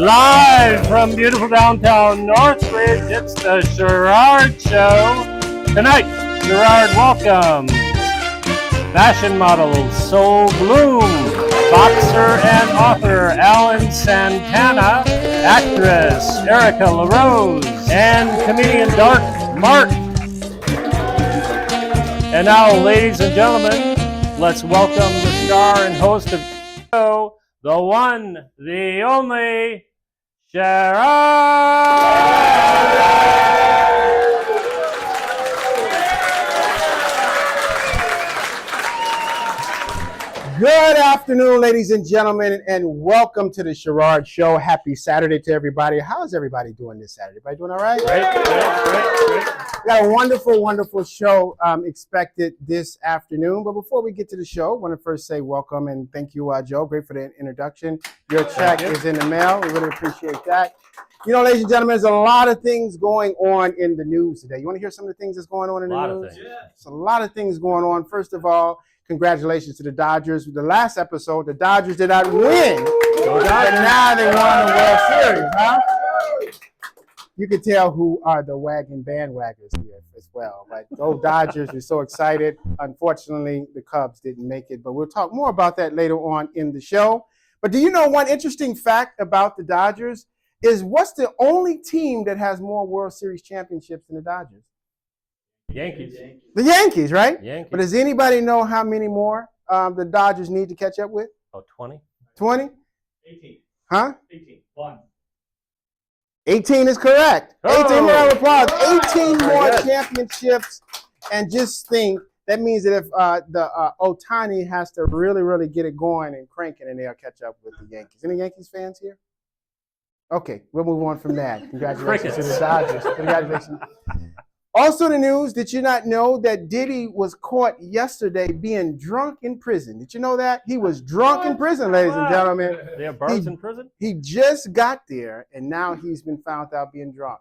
Live from beautiful downtown Northridge, it's the Sherrard Show. Tonight, Sherrard welcomes fashion model Soul Bloom, boxer and author Alan Santana, actress Erica LaRose, and comedian Dark Mark. And now, ladies and gentlemen, let's welcome the star and host of the show, the one, the only, Sherrard! Good afternoon, ladies and gentlemen, and welcome to the Sherrard Show. Happy Saturday to everybody. How's everybody doing this Saturday? Everybody doing all right? Great. We got a wonderful show expected this afternoon. But before we get to the show, I want to first say welcome and thank you, Joe. Great for the introduction. Your check is in the mail. We really appreciate that. You know, ladies and gentlemen, there's a lot of things going on in the news today. You want to hear some of the things that's going on in the news? A lot of things. There's a lot of things going on. First of all, congratulations to the Dodgers. The last episode, the Dodgers did not win, but now they won the World Series, huh? You can tell who are the wagon bandwagons here as well. But those Dodgers are so excited. Unfortunately, the Cubs didn't make it, but we'll talk more about that later on in the show. But do you know one interesting fact about the Dodgers is what's the only team that has more World Series championships than the Dodgers? Yankees. The Yankees, right? Yankees. But does anybody know how many more the Dodgers need to catch up with? Oh, 20? 20? 18. Huh? 18. 1. 18 is correct. Oh. 18 more applause. 18 more championships. And just think, that means that if the Ohtani has to really get it going and cranking, and they'll catch up with the Yankees. Any Yankees fans here? Okay, we'll move on from that. Congratulations to the Dodgers. Congratulations. Also the news, did you not know that Diddy was caught yesterday being drunk in prison? Did you know that? He was drunk in prison, ladies and gentlemen. They have bars in prison? He just got there, and now he's been found out being drunk.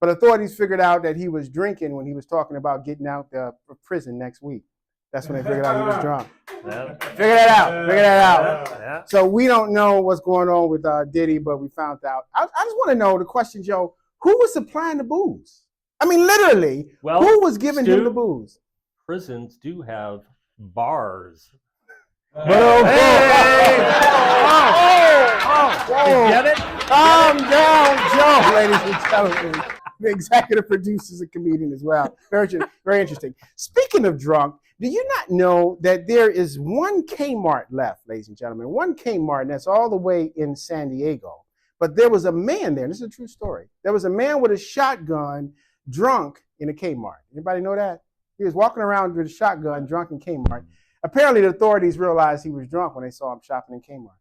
But authorities figured out that he was drinking when he was talking about getting out of prison next week. That's when they figured out he was drunk. Yeah. Figure that out. Yeah. So we don't know what's going on with Diddy, but we found out. I just want to know the question, Joe, who was supplying the booze? I mean, literally, who was giving him the booze? Prisons do have bars. You get it? Calm down, Joe, ladies and gentlemen. The executive producer is a comedian as well. Very interesting. Speaking of drunk, do you not know that there is one Kmart left, ladies and gentlemen? One Kmart, and that's all the way in San Diego. But there was a man there, and this is a true story. There was a man with a shotgun drunk in a Kmart. Anybody know that? He was walking around with a shotgun drunk in Kmart. Apparently, the authorities realized he was drunk when they saw him shopping in Kmart.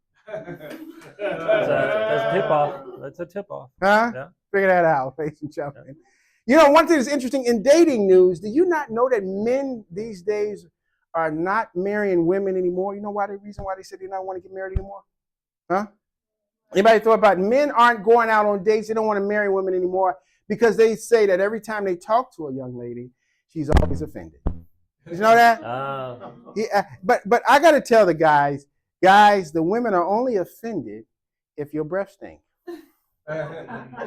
That's a tip-off. That's a tip-off. Huh? Yeah. Figure that out, ladies and gentlemen. Yeah. You know, one thing that's interesting in dating news, do you not know that men these days are not marrying women anymore? You know why? The reason why they said they don't want to get married anymore? Huh? Anybody thought about it? Men aren't going out on dates. They don't want to marry women anymore because they say that every time they talk to a young lady, she's always offended. Did you know that? But I got to tell the guys, the women are only offended if your breath stinks.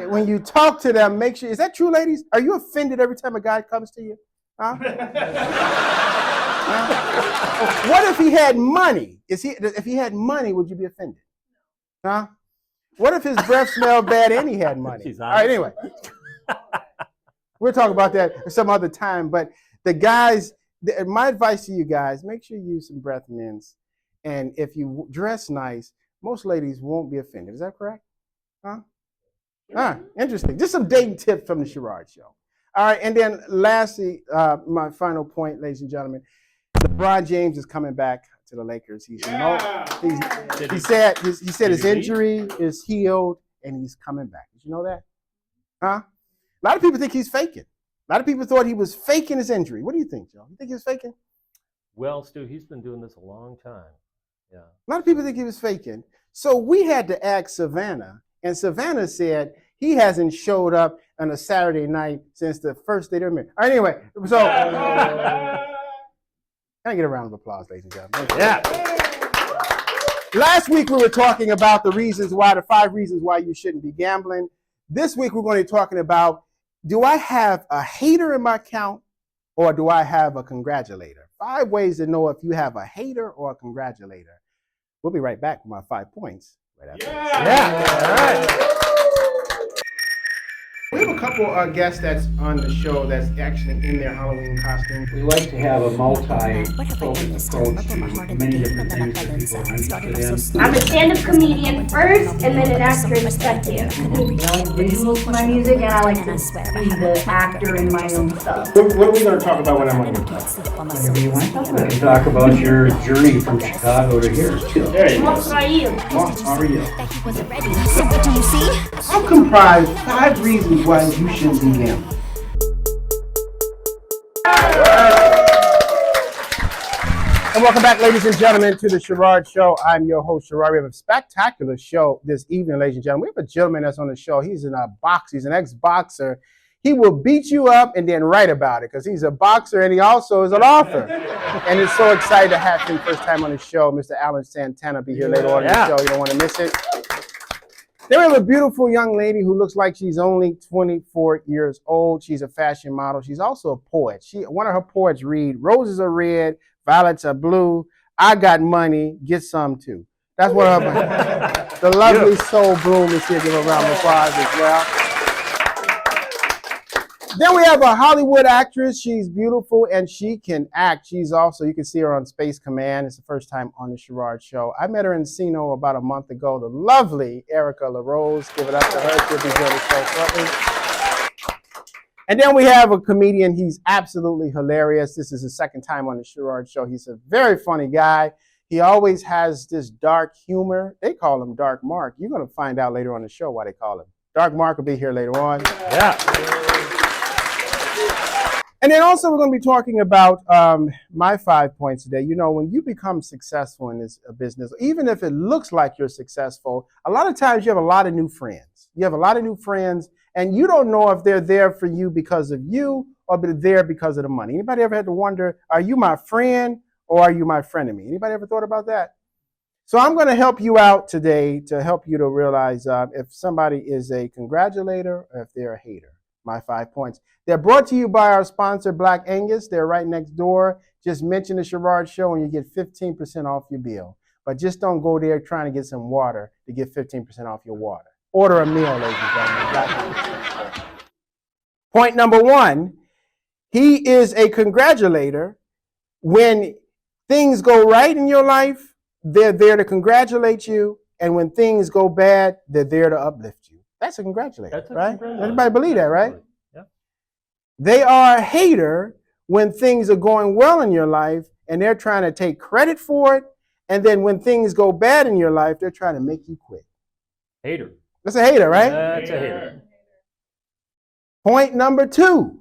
When you talk to them, make sure, is that true, ladies? Are you offended every time a guy comes to you? Huh? What if he had money? If he had money, would you be offended? Huh? What if his breath smelled bad and he had money? All right, anyway. We'll talk about that some other time. But the guys, my advice to you guys, make sure you use some breath mints. And if you dress nice, most ladies won't be offended. Is that correct? Huh? Interesting. Just some dating tips from the Sherrard Show. All right, and then lastly, my final point, ladies and gentlemen, LeBron James is coming back to the Lakers. He said his injury is healed and he's coming back. Did you know that? Huh? A lot of people think he's faking. A lot of people thought he was faking his injury. What do you think, Joe? You think he was faking? Well, Stu, he's been doing this a long time. Yeah. A lot of people think he was faking. So we had to ask Savannah, and Savannah said he hasn't showed up on a Saturday night since the first day they met. All right, anyway, so can I get a round of applause, ladies and gentlemen? Yeah. Last week we were talking about the 5 reasons why you shouldn't be gambling. This week we're going to be talking about, do I have a hater in my account or do I have a congratulator? 5 ways to know if you have a hater or a congratulator. We'll be right back with my 5 points. Right after this. All right. We have a couple guests that's on the show that's actually in their Halloween costume. We like to have a multi-focused approach to many different things that people are interested in. I'm a stand-up comedian first, and then an actor in second. I like visuals for my music, and I like to be the actor in my own stuff. What are we going to talk about when I'm on here? Whatever you want. We can talk about your journey from Chicago to here. There you go. What are you? How are you? So what do you see? I'll comprise 5 reasons why you shouldn't be gambling. And welcome back, ladies and gentlemen, to the Sherrod Show. I'm your host, Sherrod. We have a spectacular show this evening, ladies and gentlemen. We have a gentleman that's on the show. He's in a box. He's an ex-boxer. He will beat you up and then write about it because he's a boxer and he also is an author. And it's so excited to have him first time on the show. Mr. Alan Santana will be here later on in the show. You don't want to miss it. Then we have a beautiful young lady who looks like she's only 24 years old. She's a fashion model. She's also a poet. One of her poets read, "Roses are red, violets are blue. I got money, get some too." That's what the lovely Soul Bloom is here. Give her a round of applause as well. Then we have a Hollywood actress. She's beautiful and she can act. She's also, you can see her on Space Command. It's the first time on the Sherrod Show. I met her in Encino about a month ago. The lovely Erica LaRose. Give it up to her. She'll be doing the show shortly. And then we have a comedian. He's absolutely hilarious. This is his second time on the Sherrod Show. He's a very funny guy. He always has this dark humor. They call him Dark Mark. You're going to find out later on the show why they call him. Dark Mark will be here later on. Yeah. And then also we're going to be talking about my 5 points today. You know, when you become successful in this business, even if it looks like you're successful, a lot of times you have a lot of new friends. You have a lot of new friends, and you don't know if they're there for you because of you or they're there because of the money. Anybody ever had to wonder, are you my friend or are you my frenemy? Anybody ever thought about that? So I'm going to help you out today to help you to realize if somebody is a congratulator or if they're a hater. My 5 points. They're brought to you by our sponsor, Black Angus. They're right next door. Just mention the Sherrod Show and you get 15% off your bill. But just don't go there trying to get some water to get 15% off your water. Order a meal, ladies and gentlemen. Point number 1, he is a congratulator. When things go right in your life, they're there to congratulate you. And when things go bad, they're there to uplift you. That's a congratulator, right? Everybody believe that, right? Yeah. They are a hater when things are going well in your life and they're trying to take credit for it. And then when things go bad in your life, they're trying to make you quit. Hater. That's a hater, right? That's a hater. Point number 2,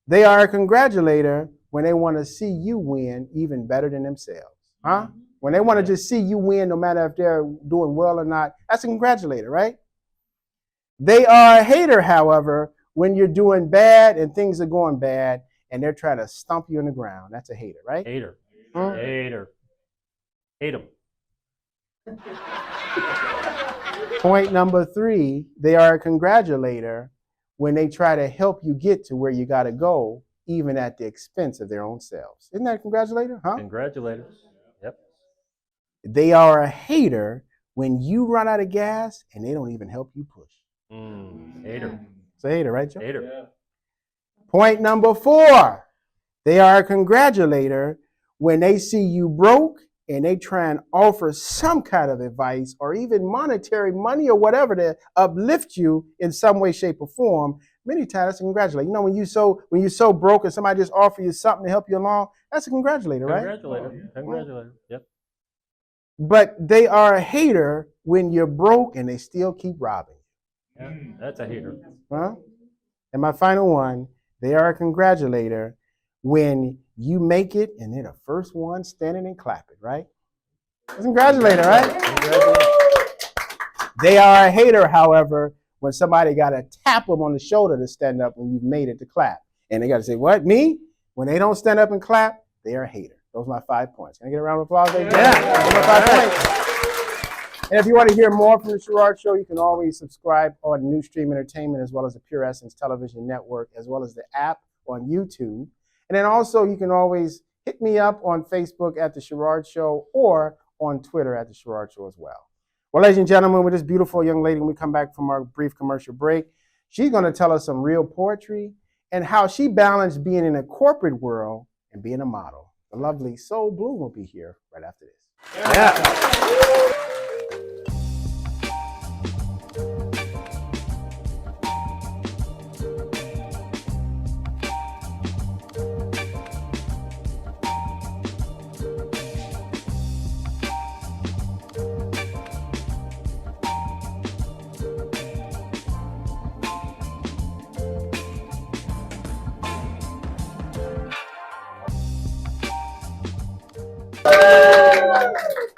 they are a congratulator when they want to see you win even better than themselves. Huh? When they want to just see you win no matter if they're doing well or not, that's a congratulator, right? They are a hater, however, when you're doing bad and things are going bad and they're trying to stomp you in the ground. That's a hater, right? Hater. Hater. Hate them. Point number 3, they are a congratulator when they try to help you get to where you got to go, even at the expense of their own selves. Isn't that a congratulator? Huh? Congratulator. Yep. They are a hater when you run out of gas and they don't even help you push. Hater. It's a hater, right, Joe? Hater. Yeah. Point number 4, they are a congratulator when they see you broke and they try and offer some kind of advice or even monetary money or whatever to uplift you in some way, shape, or form. Many times that's a congratulator. You know, when you're so broke and somebody just offers you something to help you along, that's a congratulator, right? Congratulator. Congratulator. Yep. But they are a hater when you're broke and they still keep robbing. Yeah, that's a hater. Huh? And my final one, they are a congratulator when you make it and they're the first one standing and clapping, right? That's a congratulator, right? They are a hater, however, when somebody got to tap them on the shoulder to stand up when you've made it to clap. And they got to say, what, me? When they don't stand up and clap, they're a hater. Those are my 5 points. Can I get a round of applause? Yeah. Those are my 5 points. And if you want to hear more from the Sherrod Show, you can always subscribe on New Stream Entertainment, as well as the Pure Essence Television Network, as well as the app on YouTube. And then also you can always hit me up on Facebook at The Sherrod Show or on Twitter at The Sherrod Show as well. Well, ladies and gentlemen, with this beautiful young lady, when we come back from our brief commercial break, she's going to tell us some real poetry and how she balanced being in a corporate world and being a model. The lovely Soul Bloom will be here right after this. Yeah.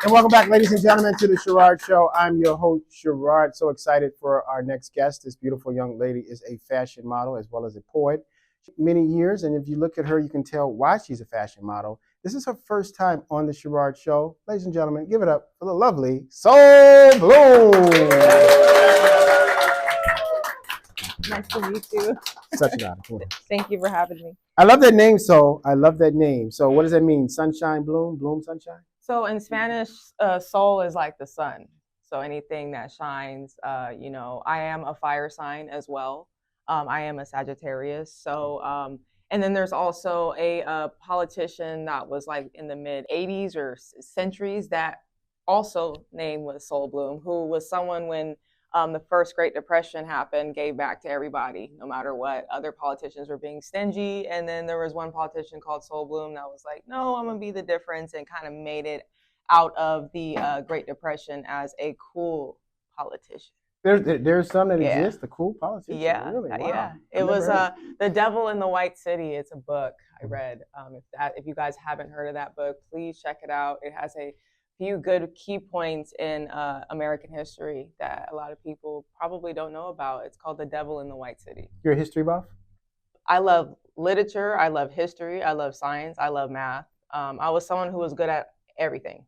And welcome back, ladies and gentlemen, to the Sherrod Show. I'm your host, Sherrod. So excited for our next guest. This beautiful young lady is a fashion model as well as a poet. Many years, and if you look at her, you can tell why she's a fashion model. This is her first time on the Sherrod Show. Ladies and gentlemen, give it up for the lovely Soul Bloom. Nice to meet you. Such an honor. Thank you for having me. I love that name, Soul. I love that name. So what does that mean? Sunshine, bloom, bloom, sunshine? So in Spanish, sol is like the sun. So anything that shines, I am a fire sign as well. I am a Sagittarius. So, and then there's also a politician that was like in the mid 80s or centuries that also name was Soul Bloom, who was someone when the first Great Depression happened, gave back to everybody, no matter what. Other politicians were being stingy. And then there was one politician called Soul Bloom that was like, no, I'm going to be the difference, and kind of made it out of the Great Depression as a cool politician. There's some that exist, the cool politician. Yeah, really? Wow. Yeah. It was The Devil in the White City. It's a book I read. If you guys haven't heard of that book, please check it out. It has a few good key points in American history that a lot of people probably don't know about. It's called The Devil in the White City. You're a history buff? I love literature. I love history. I love science. I love math. I was someone who was good at everything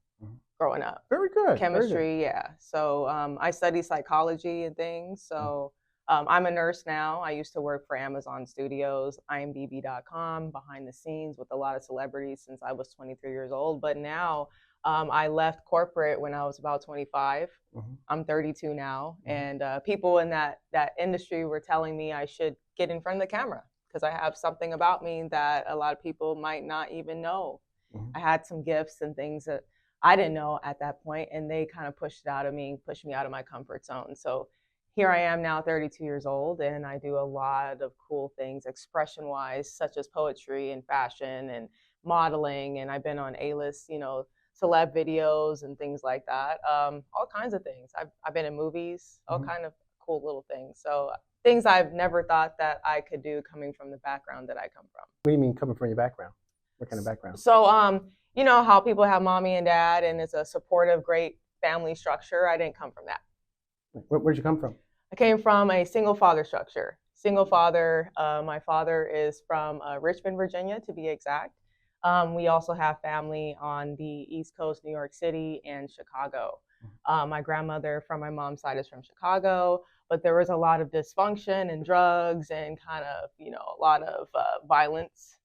growing up. Very good. Chemistry, very good. Yeah. So I study psychology and things. So I'm a nurse now. I used to work for Amazon Studios, imdb.com, behind the scenes with a lot of celebrities since I was 23 years old. But now I left corporate when I was about 25. I'm 32 now. And people in that industry were telling me I should get in front of the camera because I have something about me that a lot of people might not even know. I had some gifts and things that I didn't know at that point, and they kind of pushed it out of me, pushed me out of my comfort zone. So here I am now, 32 years old, and I do a lot of cool things expression-wise, such as poetry and fashion and modeling, and I've been on A-list, celeb videos and things like that. All kinds of things. I've been in movies, all kind of cool little things. So things I've never thought that I could do coming from the background that I come from. What do you mean coming from your background? What kind of background? So, you know how people have mommy and dad and it's a supportive, great family structure? I didn't come from that. Where'd you come from? I came from a single father structure. Single father. My father is from Richmond, Virginia, to be exact. We also have family on the East Coast, New York City and Chicago. My grandmother from my mom's side is from Chicago, but there was a lot of dysfunction and drugs and kind of, a lot of violence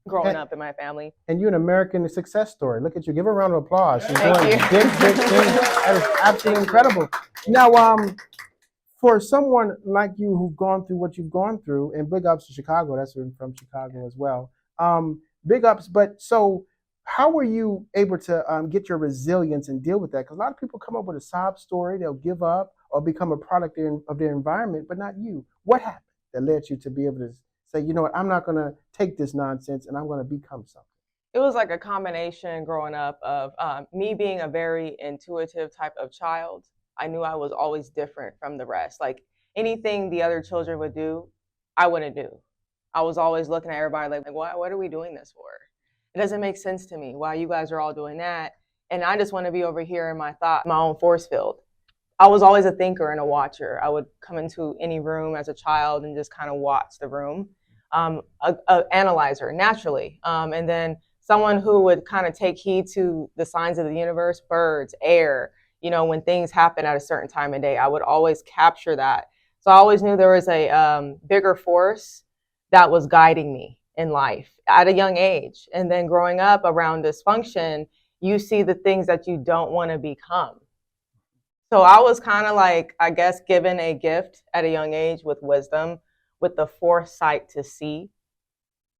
growing up in my family. And you're an American success story. Look at you. Give her a round of applause. She's Thank doing you. big things. That is absolutely incredible. Now, for someone like you who've gone through what you've gone through, and big ups to Chicago, that's from Chicago as well. Big ups, but so how were you able to get your resilience and deal with that? Because a lot of people come up with a sob story, they'll give up or become a product of their environment, but not you. What happened that led you to be able to say, you know what, I'm not going to take this nonsense and I'm going to become something? It was like a combination growing up of me being a very intuitive type of child. I knew I was always different from the rest. Like anything the other children would do, I wouldn't do. I was always looking at everybody like what are we doing this for? It doesn't make sense to me why you guys are all doing that. And I just want to be over here in my own force field. I was always a thinker and a watcher. I would come into any room as a child and just kind of watch the room. An analyzer, naturally. And then someone who would kind of take heed to the signs of the universe, birds, air, You know, when things happen at a certain time of day, I would always capture that. So I always knew there was a bigger force that was guiding me in life at a young age. And then growing up around dysfunction, you see the things that you don't want to become. So I was kind of like, I guess, given a gift at a young age with wisdom, with the foresight to see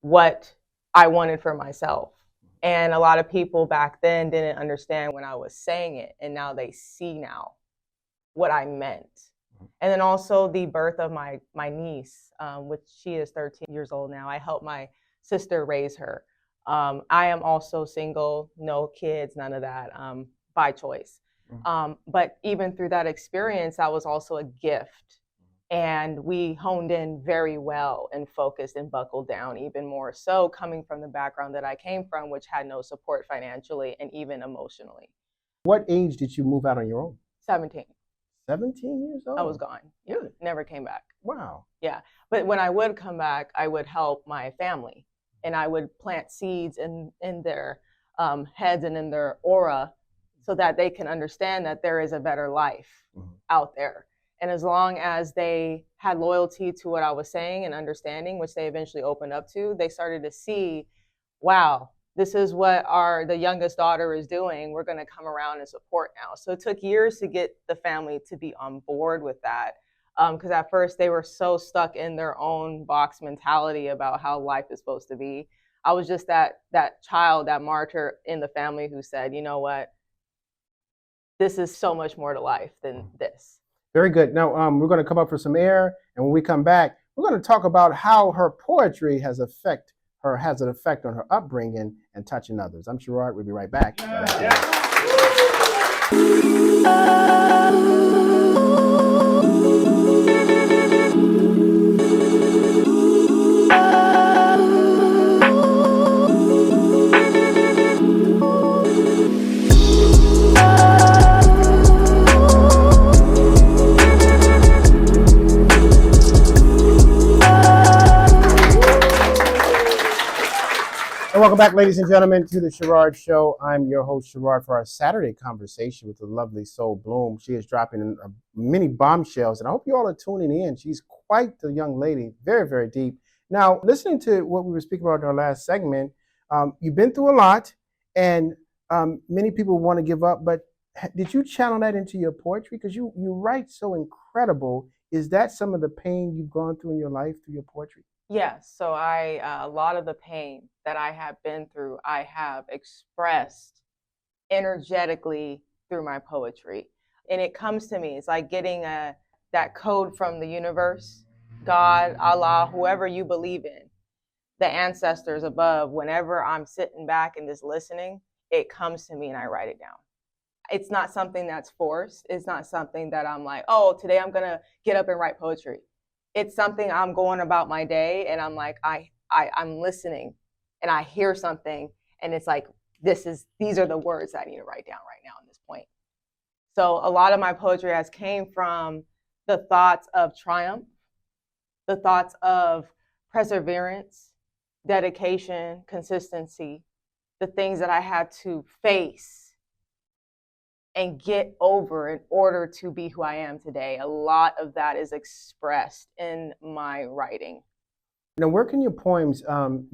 what I wanted for myself. And a lot of people back then didn't understand when I was saying it, and now they see now what I meant. And then also the birth of my niece, which she is 13 years old now. I helped my sister raise her. I am also single, no kids, none of that, by choice. But even through that experience, that was also a gift. And we honed in very well and focused and buckled down even more so, coming from the background that I came from, which had no support financially and even emotionally. What age did you move out on your own? 17. 17 years old? I was gone. Yeah, never came back. Wow. Yeah, but when I would come back, I would help my family, and I would plant seeds in their heads and in their aura, so that they can understand that there is a better life out there. And as long as they had loyalty to what I was saying and understanding, which they eventually opened up to, they started to see, wow, this is what the youngest daughter is doing. We're going to come around and support now. So it took years to get the family to be on board with that. Because at first they were so stuck in their own box mentality about how life is supposed to be. I was just that child, that martyr in the family who said, you know what, this is so much more to life than this. Very good. Now, we're going to come up for some air, and when we come back, we're going to talk about how her poetry has an effect on her upbringing and touching others. I'm Sherrod. We'll be right back. And welcome back, ladies and gentlemen, to the Sherrod Show. I'm your host, Sherrod, for our Saturday conversation with the lovely Soul Bloom. She is dropping many bombshells, and I hope you all are tuning in. She's quite the young lady, very, very deep. Now, listening to what we were speaking about in our last segment, you've been through a lot, and many people want to give up, but did you channel that into your poetry? Because you write so incredible. Is that some of the pain you've gone through in your life through your poetry? Yes, so a lot of the pain that I have been through, I have expressed energetically through my poetry. And it comes to me, it's like getting that code from the universe, God, Allah, whoever you believe in, the ancestors above. Whenever I'm sitting back and just listening, it comes to me and I write it down. It's not something that's forced. It's not something that I'm like, oh, today I'm going to get up and write poetry. It's something I'm going about my day and I'm like, I'm listening and I hear something and it's like, these are the words that I need to write down right now at this point. So a lot of my poetry has came from the thoughts of triumph, the thoughts of perseverance, dedication, consistency, the things that I had to face and get over in order to be who I am today. A lot of that is expressed in my writing. Now, where can your poems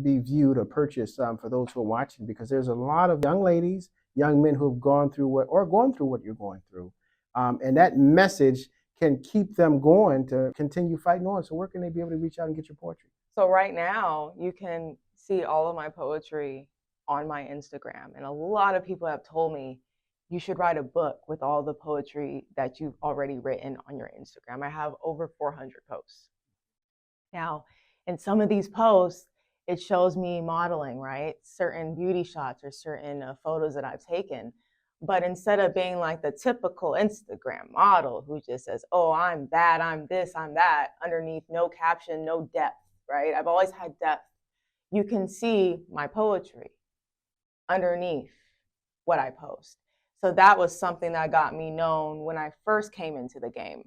be viewed or purchased for those who are watching? Because there's a lot of young ladies, young men who have gone through what you're going through. And that message can keep them going to continue fighting on. So where can they be able to reach out and get your poetry? So right now, you can see all of my poetry on my Instagram. And a lot of people have told me, you should write a book with all the poetry that you've already written on your Instagram. I have over 400 posts. Now, in some of these posts, it shows me modeling, right? Certain beauty shots or certain photos that I've taken. But instead of being like the typical Instagram model who just says, oh, I'm that, I'm this, I'm that, underneath no caption, no depth, right? I've always had depth. You can see my poetry underneath what I post. So that was something that got me known when I first came into the game,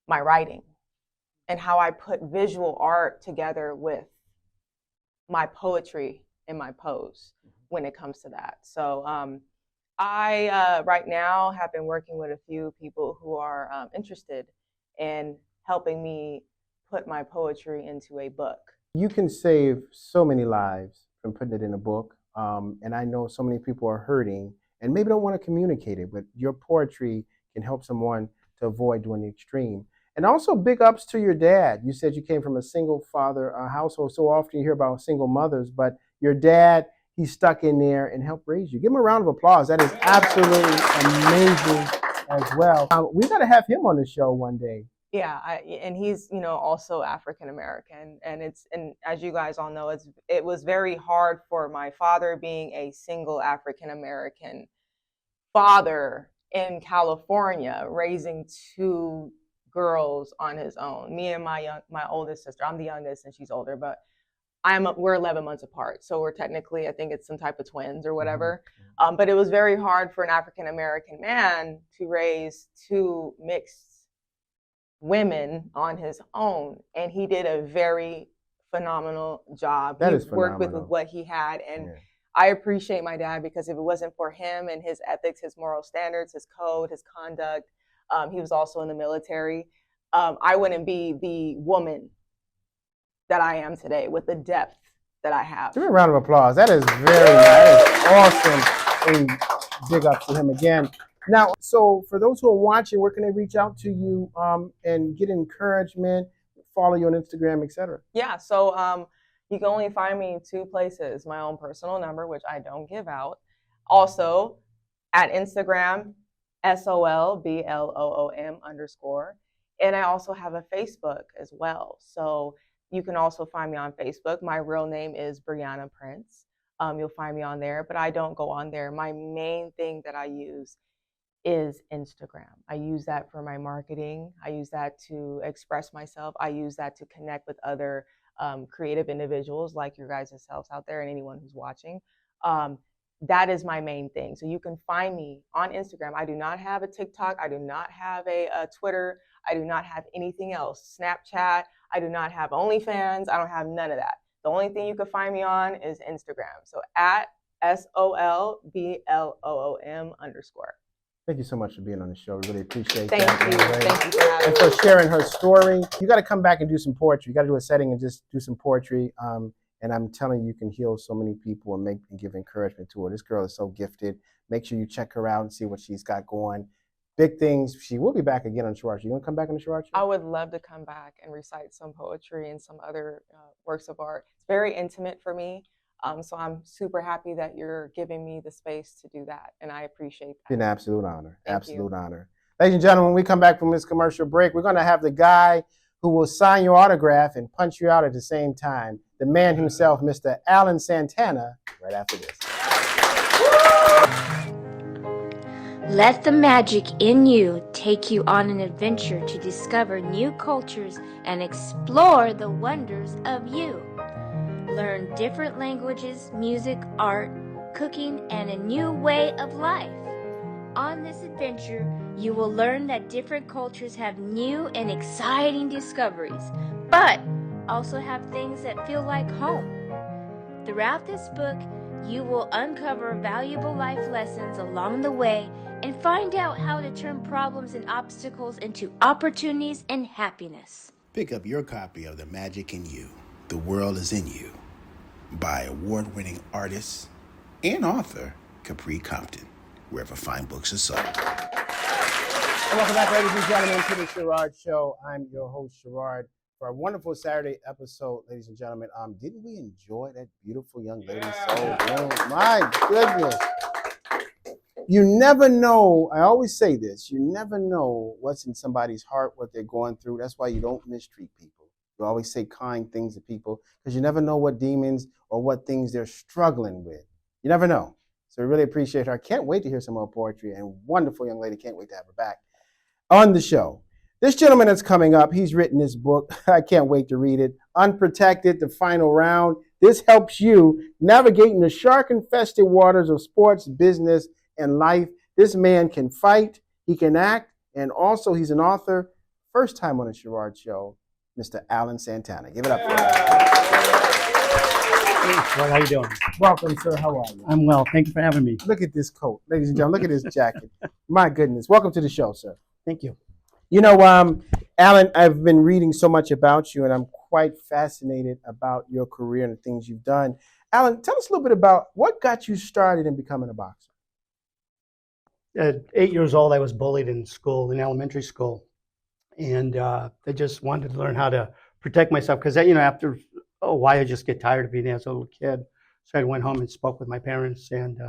my writing and how I put visual art together with my poetry and my pose when it comes to that. So I right now have been working with a few people who are interested in helping me put my poetry into a book. You can save so many lives from putting it in a book. And I know so many people are hurting and maybe don't want to communicate it, but your poetry can help someone to avoid doing the extreme. And also big ups to your dad. You said you came from a single father household. So often you hear about single mothers, but your dad, he stuck in there and helped raise you. Give him a round of applause. That is absolutely amazing as well. We got to have him on the show one day. Yeah, and he's also African American, and as you guys all know, it was very hard for my father being a single African American father in California, raising two girls on his own. Me and my oldest sister. I'm the youngest, and she's older, but we're 11 months apart, so we're technically, I think it's some type of twins or whatever. But it was very hard for an African American man to raise two mixed women on his own, and he did a very phenomenal job. He worked with what he had, and I appreciate my dad, because if it wasn't for him and his ethics, his moral standards, his code, his conduct, he was also in the military, I wouldn't be the woman that I am today with the depth that I have. Give me a round of applause. That is very nice. That is awesome. And big up to him again. Now, so for those who are watching, where can they reach out to you and get encouragement, follow you on Instagram, etc.? Yeah, so you can only find me in two places. My own personal number, which I don't give out. Also, at Instagram, SOLBLOOM_. And I also have a Facebook as well. So you can also find me on Facebook. My real name is Brianna Prince. You'll find me on there, but I don't go on there. My main thing that I use is Instagram. I use that for my marketing. I use that to express myself. I use that to connect with other creative individuals like your guys' selves out there and anyone who's watching. That is my main thing. So you can find me on Instagram. I do not have a TikTok. I do not have a Twitter. I do not have anything else. Snapchat. I do not have OnlyFans. I don't have none of that. The only thing you can find me on is Instagram. So at SOLBLOOM_. Thank you so much for being on the show. We really appreciate that. Thank you. Thank you for having me. And for sharing her story. You got to come back and do some poetry. You got to do a setting and just do some poetry. And I'm telling you, you can heal so many people and give encouragement to her. This girl is so gifted. Make sure you check her out and see what she's got going. Big things. She will be back again on Sherrod. You going to come back on the Sherrod show? I would love to come back and recite some poetry and some other works of art. It's very intimate for me. So I'm super happy that you're giving me the space to do that, and I appreciate that. It's an absolute honor. Absolute honor. Ladies and gentlemen, when we come back from this commercial break, we're going to have the guy who will sign your autograph and punch you out at the same time, the man himself, Mr. Alan Santana, right after this. Let the magic in you take you on an adventure to discover new cultures and explore the wonders of you. Learn different languages, music, art, cooking, and a new way of life. On this adventure, you will learn that different cultures have new and exciting discoveries, but also have things that feel like home. Throughout this book, you will uncover valuable life lessons along the way and find out how to turn problems and obstacles into opportunities and happiness. Pick up your copy of The Magic in You, The World is in You, by award-winning artist and author Capri Compton, wherever fine books are sold. And welcome back, ladies and gentlemen, to the Sherrod Show. I'm your host, Sherrod. For a wonderful Saturday episode, ladies and gentlemen, didn't we enjoy that beautiful young lady so well? My goodness. You never know, I always say this, you never know what's in somebody's heart, what they're going through. That's why you don't mistreat people. You always say kind things to people because you never know what demons or what things they're struggling with. You never know. So we really appreciate her. I can't wait to hear some more poetry, and wonderful young lady. Can't wait to have her back on the show. This gentleman that's coming up, he's written this book. I can't wait to read it. Unprotected, the final round. This helps you navigating the shark-infested waters of sports, business, and life. This man can fight, he can act, and also he's an author. First time on the Sherrod Show, Mr. Alan Santana. Give it up for him. Well, how you doing? Welcome, sir. How are you? I'm well. Thank you for having me. Look at this coat, ladies and gentlemen. Look at this jacket. My goodness. Welcome to the show, sir. Thank you. You know, Alan, I've been reading so much about you, and I'm quite fascinated about your career and the things you've done. Alan, tell us a little bit about what got you started in becoming a boxer. At 8 years old, I was bullied in school, in elementary school. And I just wanted to learn how to protect myself because, after a while, I just get tired of being as a little kid. So I went home and spoke with my parents, and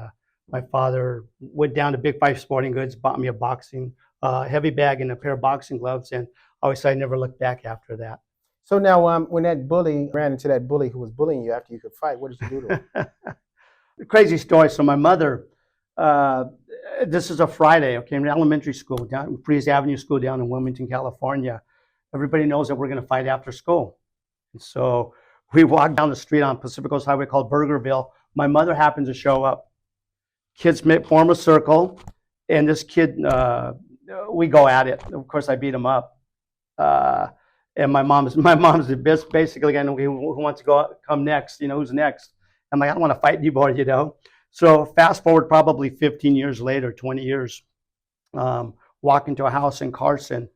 my father went down to Big Five Sporting Goods, bought me a boxing heavy bag and a pair of boxing gloves, and I always said I never looked back after that. So now, when that bully ran into that bully who was bullying you after you could fight, what did you do to him? Crazy story. So my mother, this is a Friday, okay, in elementary school, down Breeze Avenue School down in Wilmington, California. Everybody knows that we're going to fight after school. And so we walk down the street on Pacific Coast Highway called Burgerville. My mother happens to show up. Kids form a circle, and this kid, we go at it. Of course, I beat him up. And my mom's the best, basically, guy who wants to come next, who's next. I'm like, I don't want to fight you, boy, So fast forward probably 15 years later, 20 years, walk into a house in Carson.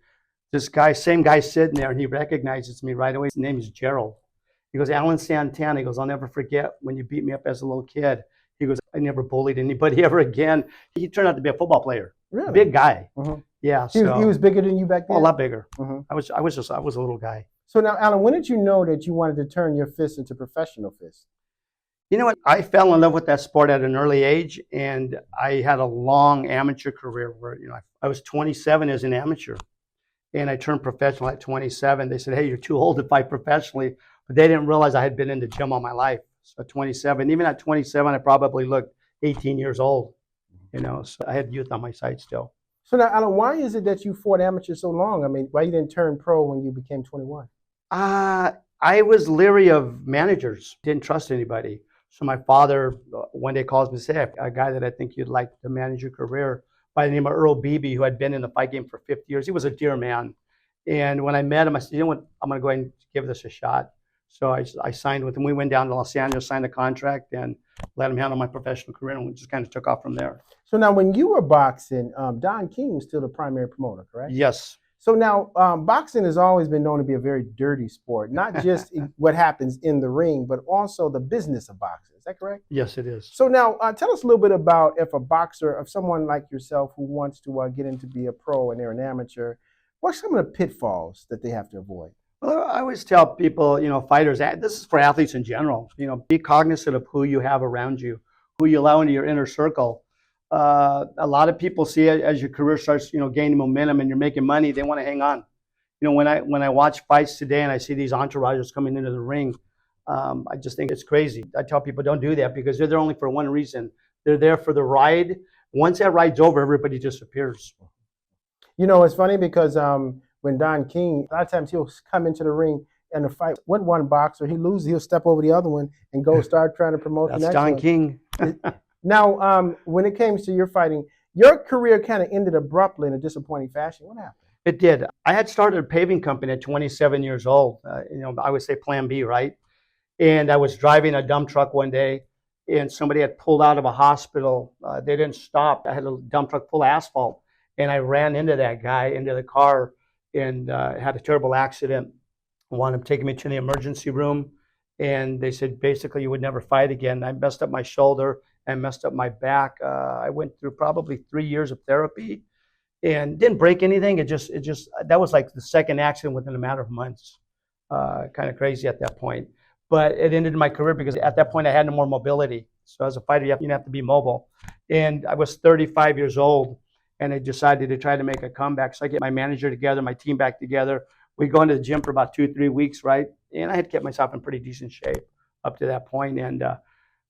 This guy, same guy sitting there, and he recognizes me right away. His name is Gerald. He goes, Alan Santana. He goes, I'll never forget when you beat me up as a little kid. He goes, I never bullied anybody ever again. He turned out to be a football player. Really? Big guy. Mm-hmm. Yeah. He was bigger than you back then? Oh, a lot bigger. Mm-hmm. I was a little guy. So now, Alan, when did you know that you wanted to turn your fist into professional fist? You know what? I fell in love with that sport at an early age, and I had a long amateur career where, I was 27 as an amateur, and I turned professional at 27. They said, hey, you're too old to fight professionally, but they didn't realize I had been in the gym all my life. So at 27, even at 27, I probably looked 18 years old, so I had youth on my side still. So now, Alan, why is it that you fought amateur so long? I mean, why you didn't turn pro when you became 21? I was leery of managers, didn't trust anybody. So my father one day calls me and says, hey, a guy that I think you'd like to manage your career by the name of Earl Beebe, who had been in the fight game for 50 years. He was a dear man. And when I met him, I said, you know what, I'm going to go ahead and give this a shot. So I signed with him. We went down to Los Angeles, signed a contract, and let him handle my professional career, and we just kind of took off from there. So now when you were boxing, Don King was still the primary promoter, correct? Yes. So now boxing has always been known to be a very dirty sport, not just what happens in the ring, but also the business of boxing. Is that correct? Yes, it is. So now tell us a little bit about if someone like yourself who wants to get into be a pro and they're an amateur, what's some of the pitfalls that they have to avoid? Well, I always tell people, fighters, this is for athletes in general, be cognizant of who you have around you, who you allow into your inner circle. A lot of people see it as your career starts, gaining momentum and you're making money, they want to hang on. When I watch fights today and I see these entourages coming into the ring, I just think it's crazy. I tell people don't do that because they're there only for one reason. They're there for the ride. Once that ride's over, everybody disappears. It's funny because when Don King, a lot of times he'll come into the ring and the fight with one boxer, he loses, he'll step over the other one and go start trying to promote the next one. That's Don King. Now, when it came to your fighting, your career kind of ended abruptly in a disappointing fashion. What happened? It did. I had started a paving company at 27 years old. I would say Plan B, right? And I was driving a dump truck one day, and somebody had pulled out of a hospital. They didn't stop. I had a dump truck full of asphalt, and I ran into that guy, into the car, and had a terrible accident. Wound up taking me to the emergency room, and they said, basically, you would never fight again. I messed up my shoulder and messed up my back. I went through probably 3 years of therapy and didn't break anything. It just that was like the second accident within a matter of months. Kind of crazy at that point. But it ended my career because at that point I had no more mobility. So as a fighter, you have to be mobile. And I was 35 years old, and I decided to try to make a comeback. So I get my manager together, my team back together. We go into the gym for about 2-3 weeks, right? And I had kept myself in pretty decent shape up to that point. And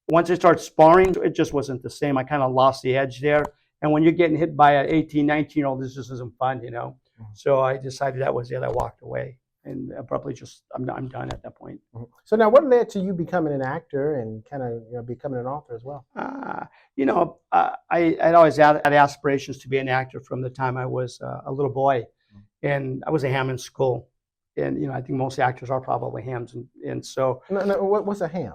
once I started sparring, it just wasn't the same. I kind of lost the edge there. And when you're getting hit by an 18, 19-year-old, this just isn't fun, Mm-hmm. So I decided that was it. I walked away. And abruptly I'm done at that point. Mm-hmm. So now what led to you becoming an actor and kind of becoming an author as well? I'd always had aspirations to be an actor from the time I was a little boy. And I was a ham in school. And, I think most actors are probably hams. And so. No, what's a ham?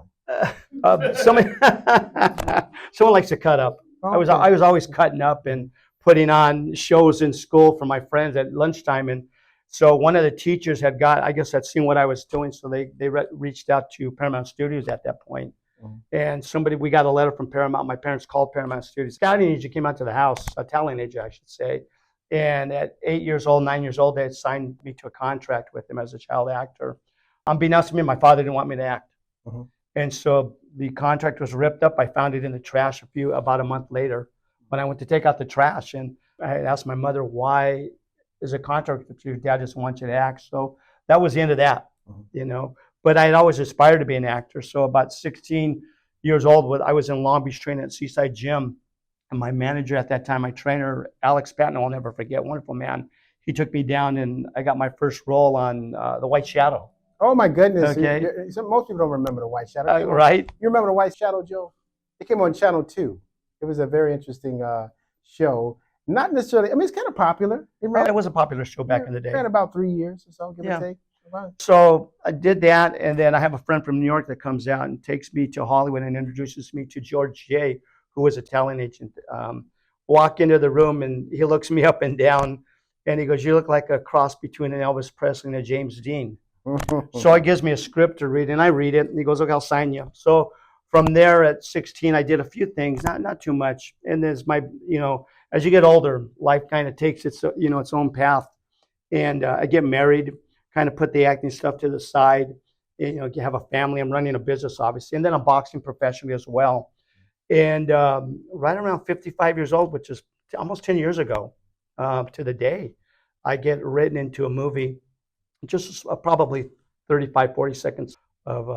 Someone, someone likes to cut up. I was always cutting up and putting on shows in school for my friends at lunchtime. And so one of the teachers had seen what I was doing. So they reached out to Paramount Studios at that point. And we got a letter from Paramount. My parents called Paramount Studios. Scouting agent came out to the house, a talent agent, I should say. And at 9 years old, they had signed me to a contract with him as a child actor. Unbeknownst to me, my father didn't want me to act. And so the contract was ripped up. I found it in the trash about a month later when I went to take out the trash. And I had asked my mother, why is a contract that your dad just wants you to act? So that was the end of that, But I had always aspired to be an actor. So about 16 years old, I was in Long Beach training at Seaside Gym. And my manager at that time, my trainer, Alex Patton, I'll never forget, wonderful man. He took me down and I got my first role on The White Shadow. Oh my goodness! Okay. Most people don't remember The White Shadow, right? You remember The White Shadow, Joe? It came on Channel 2. It was a very interesting show. Not necessarily. I mean, it's kind of popular. It was a popular show back in the day. It ran about 3 years or so, give or take. So I did that, and then I have a friend from New York that comes out and takes me to Hollywood and introduces me to George J., who was a talent agent. Walk into the room, and he looks me up and down, and he goes, "You look like a cross between an Elvis Presley and a James Dean." So he gives me a script to read, and I read it, and he goes, "Okay, I'll sign you." So from there, at 16, I did a few things, not too much. And there's as you get older, life kind of takes its own path. And I get married, kind of put the acting stuff to the side. You have a family. I'm running a business, obviously, and then I'm boxing professionally as well. And right around 55 years old, which is almost 10 years ago to the day, I get written into a movie. Just probably 35, 40 seconds of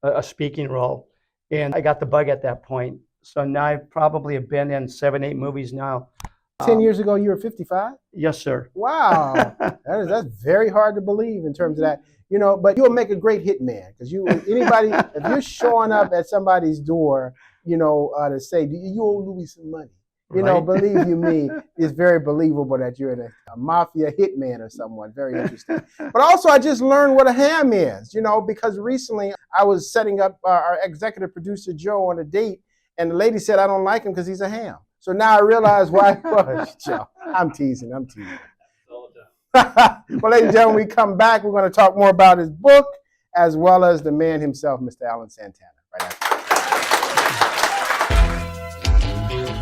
a speaking role. And I got the bug at that point. So now I probably have been in 7, 8 movies now. 10 years ago, you were 55? Yes, sir. Wow. That's very hard to believe in terms of that. But you'll make a great hitman because if you're showing up at somebody's door, to say, "Do you owe Louis some money?" Right. Believe you me, it's very believable that you're a mafia hitman or someone. Very interesting. But also, I just learned what a ham is, because recently I was setting up our executive producer, Joe, on a date, and the lady said, "I don't like him because he's a ham." So now I realize why it was, Joe. I'm teasing. Well, ladies and gentlemen, when we come back, we're going to talk more about his book as well as the man himself, Mr. Alan Santana. Right after.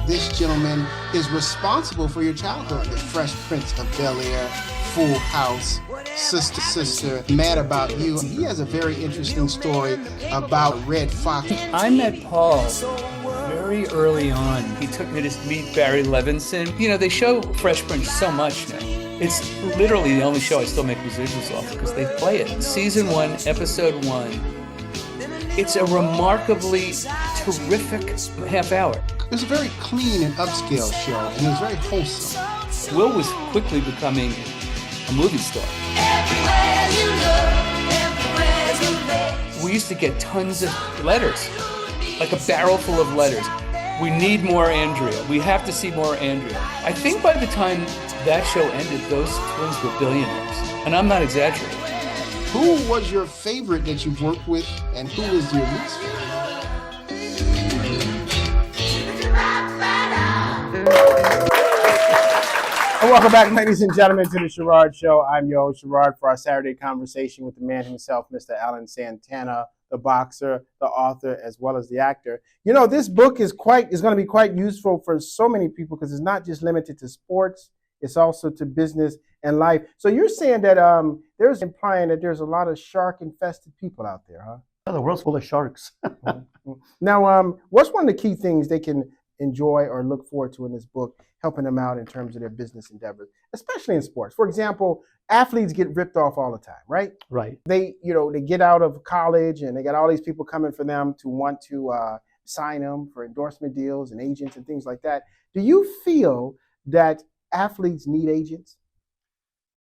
This gentleman is responsible for your childhood. The Fresh Prince of Bel-Air, Full House, Sister, Mad About You. He has a very interesting story about Red Fox. I met Paul very early on. He took me to meet Barry Levinson. They show Fresh Prince so much now. It's literally the only show I still make residuals off because they play it. Season 1, episode 1. It's a remarkably terrific half hour. It was a very clean and upscale show, and it was very wholesome. Will was quickly becoming a movie star. We used to get tons of letters, like a barrel full of letters. We need more Andrea. We have to see more Andrea. I think by the time that show ended, those twins were billionaires. And I'm not exaggerating. Who was your favorite that you've worked with, and who was your least favorite? And welcome back, ladies and gentlemen, to the Sherrod Show. I'm your host, Sherrod, for our Saturday conversation with the man himself, Mr. Alan Santana, the boxer, the author, as well as the actor. This book is going to be quite useful for so many people because it's not just limited to sports, it's also to business and life. So you're saying that there's implying that there's a lot of shark-infested people out there, huh? Oh, the world's full of sharks. Now, what's one of the key things they can enjoy or look forward to in this book, helping them out in terms of their business endeavors, especially in sports? For example, athletes get ripped off all the time, right? Right. They get out of college and they got all these people coming for them to want to sign them for endorsement deals and agents and things like that. Do you feel that athletes need agents?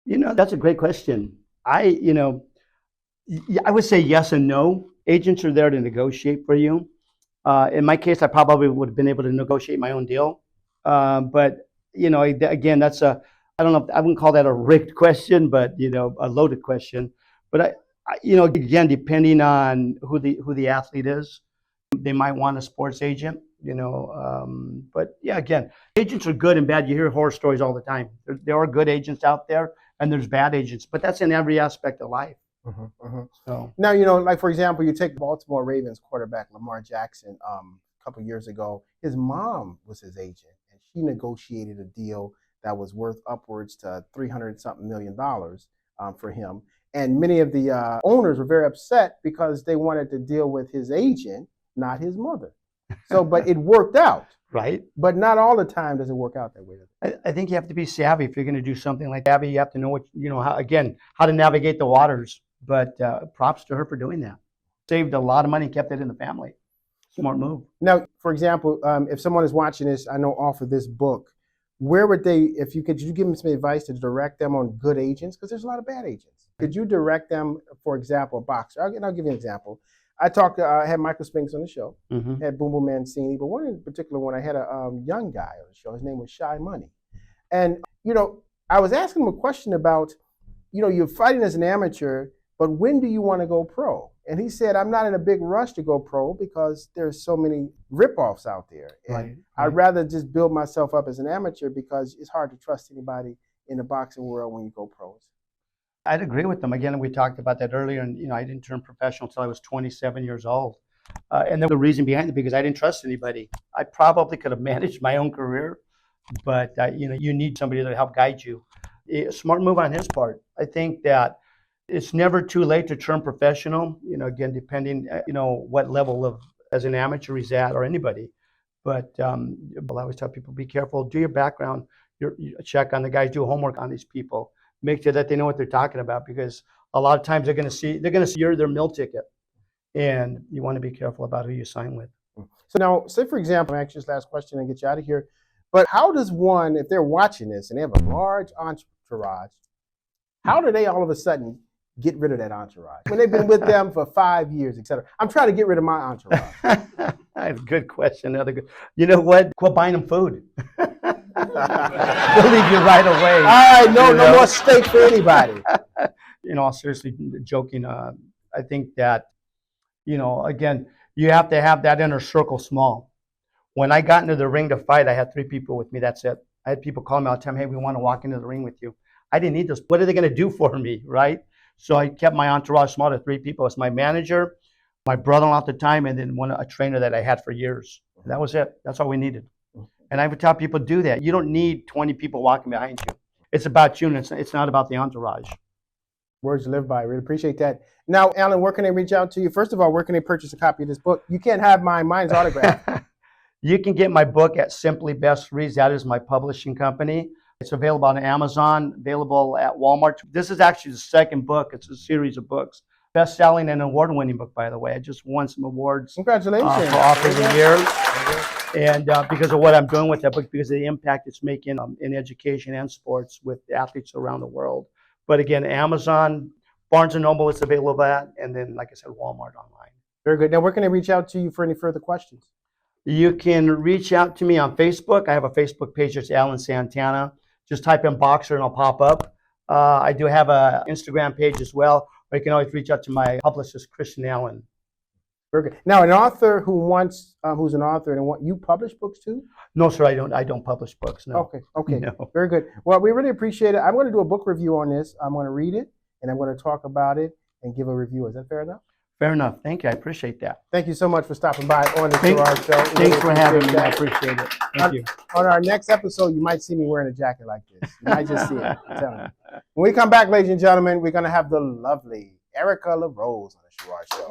That's a great question. I would say yes and no. Agents are there to negotiate for you. In my case, I probably would have been able to negotiate my own deal. But again, I don't know, I wouldn't call that a rigged question, but a loaded question. But You know, again, depending on who the athlete is, they might want a sports agent. You know, but yeah, again, agents are good and bad. You hear horror stories all the time. There are good agents out there, and there's bad agents, but that's in every aspect of life. So now, you know, like for example, you take Baltimore Ravens quarterback Lamar Jackson. A couple years ago, his mom was his agent, and she negotiated a deal that was worth upwards to $300-something million for him. And many of the owners were very upset because they wanted to deal with his agent, not his mother. So, but it worked out. right. But not all the time does it work out that way. I think you have to be savvy if you're going to do something like that. You have to know what, you know, how to navigate the waters. But props to her for doing that. Saved a lot of money and kept it in the family. Smart move. Now, for example, if someone is watching this, I know off of this book, where would they, if you could, you give them some advice to direct them on good agents? Because there's a lot of bad agents. Could you direct them, for example, a boxer? I'll give you an example. I had Michael Spinks on the show, had Boom Boom Mancini, but one in particular, when I had a young guy on the show, his name was Shy Money. And, you know, I was asking him a question about, you know, you're fighting as an amateur, but when do you want to go pro? And he said, I'm not in a big rush to go pro because there's so many ripoffs out there. And I'd rather just build myself up as an amateur because it's hard to trust anybody in the boxing world when you go pros. I'd agree with them. Again, we talked about that earlier, and you know, I didn't turn professional until I was 27 years old. And there was a reason behind it because I didn't trust anybody. I probably could have managed my own career, but you know, you need somebody to help guide you. A smart move on his part. I think that it's never too late to turn professional. You know, again, depending, you know, what level of as an amateur he's at or anybody. But I always tell people, be careful. Do your background, you check on the guys, do homework on these people. Make sure that they know what they're talking about, because a lot of times they're going to see their meal ticket, and you want to be careful about who you sign with. So now, say for example, I'm actually this last question and get you out of here. But how does one, if they're watching this and they have a large entourage, how do they all of a sudden get rid of that entourage when they've been with them for 5 years, etc.? I'm trying to get rid of my entourage. That's a good question. You know what? Quit buying them food. They'll leave you right away. All right, no more steak for anybody. You know, seriously, joking. I think that, you know, again, you have to have that inner circle small. When I got into the ring to fight, I had 3 people with me. That's it. I had people call me all the time, hey, we want to walk into the ring with you. I didn't need this. What are they going to do for me, right? So I kept my entourage small to 3 people. It's my manager, my brother-in-law at the time, and then a trainer that I had for years. And that was it. That's all we needed. And I would tell people, do that. You don't need 20 people walking behind you. It's about you, and it's not about the entourage. Words to live by. Really appreciate that. Now, Alan, where can they reach out to you? First of all, where can they purchase a copy of this book? You can't have mine. Mine's autographed. You can get my book at Simply Best Reads. That is my publishing company. It's available on Amazon, available at Walmart. This is actually the second book. It's a series of books. Best-selling and award-winning book, by the way. I just won some awards. Congratulations. For Author of the Year. And because of what I'm doing with that book, because of the impact it's making in education and sports with athletes around the world. But again, Amazon, Barnes & Noble is available at, and then, like I said, Walmart online. Very good. Now, where can they reach out to you for any further questions? You can reach out to me on Facebook. I have a Facebook page. It's Alan Santana. Just type in Boxer and I'll pop up. I do have an Instagram page as well, or you can always reach out to my publicist, Christian Allen. Very good. Now, an author who's an author and you publish books too? No, sir, I don't publish books. No. Okay. No. Very good. Well, we really appreciate it. I'm going to do a book review on this. I'm going to read it, and I'm going to talk about it and give a review. Is that fair enough? Fair enough. Thank you. I appreciate that. Thank you so much for stopping by on the Gerard Show. Thanks for having me. I appreciate it. Thank you. On our next episode, you might see me wearing a jacket like this. You might just see it. I'm telling you. When we come back, ladies and gentlemen, we're going to have the lovely Erica LaRose on the Gerard Show.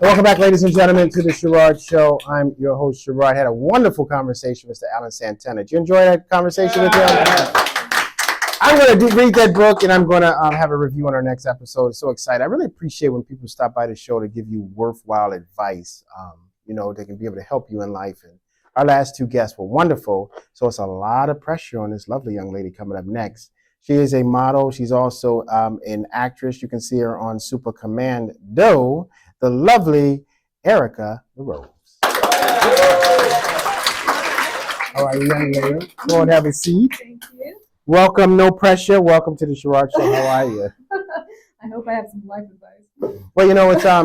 Welcome back, ladies and gentlemen, to the Sherrod Show. I'm your host, Sherrod. Had a wonderful conversation with Mr. Alan Santana. Did you enjoy that conversation with him? I'm going to read that book, and I'm going to have a review on our next episode. So excited. I really appreciate when people stop by the show to give you worthwhile advice. They can be able to help you in life. And our last two guests were wonderful. So it's a lot of pressure on this lovely young lady coming up next. She is a model. She's also an actress. You can see her on Super Commando, the lovely Erica LaRose. All right, young lady. Go and have a seat. Thank you. Welcome, no pressure. Welcome to the Sherrod Show. How are you? I hope I have some life advice. Well,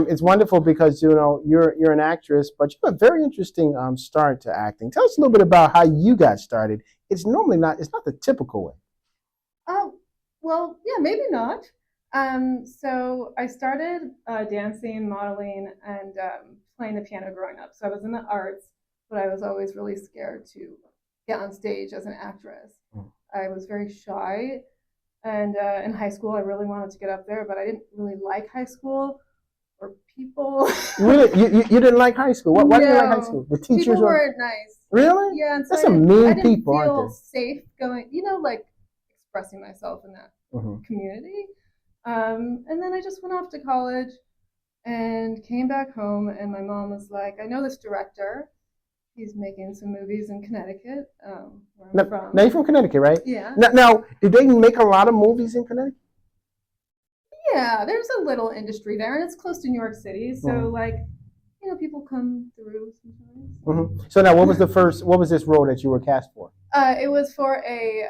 it's wonderful because you're an actress, but you have a very interesting start to acting. Tell us a little bit about how you got started. It's not the typical way. Oh, well, yeah, maybe not. So I started dancing, modeling, and playing the piano growing up. So I was in the arts, but I was always really scared to get on stage as an actress. I was very shy, and in high school I really wanted to get up there, but I didn't really like high school or people. Really? You didn't like high school? Why didn't you like high school? The teachers people weren't nice. Really? Yeah, and so that's some mean I didn't people, feel aren't safe going, like expressing myself in that community. And then I just went off to college and came back home, and my mom was like, I know this director. He's making some movies in Connecticut, where I'm from. Now you're from Connecticut, right? Yeah. Now, did they make a lot of movies in Connecticut? Yeah, there's a little industry there, and it's close to New York City, so people come through sometimes. So now, what was this role that you were cast for? It was for a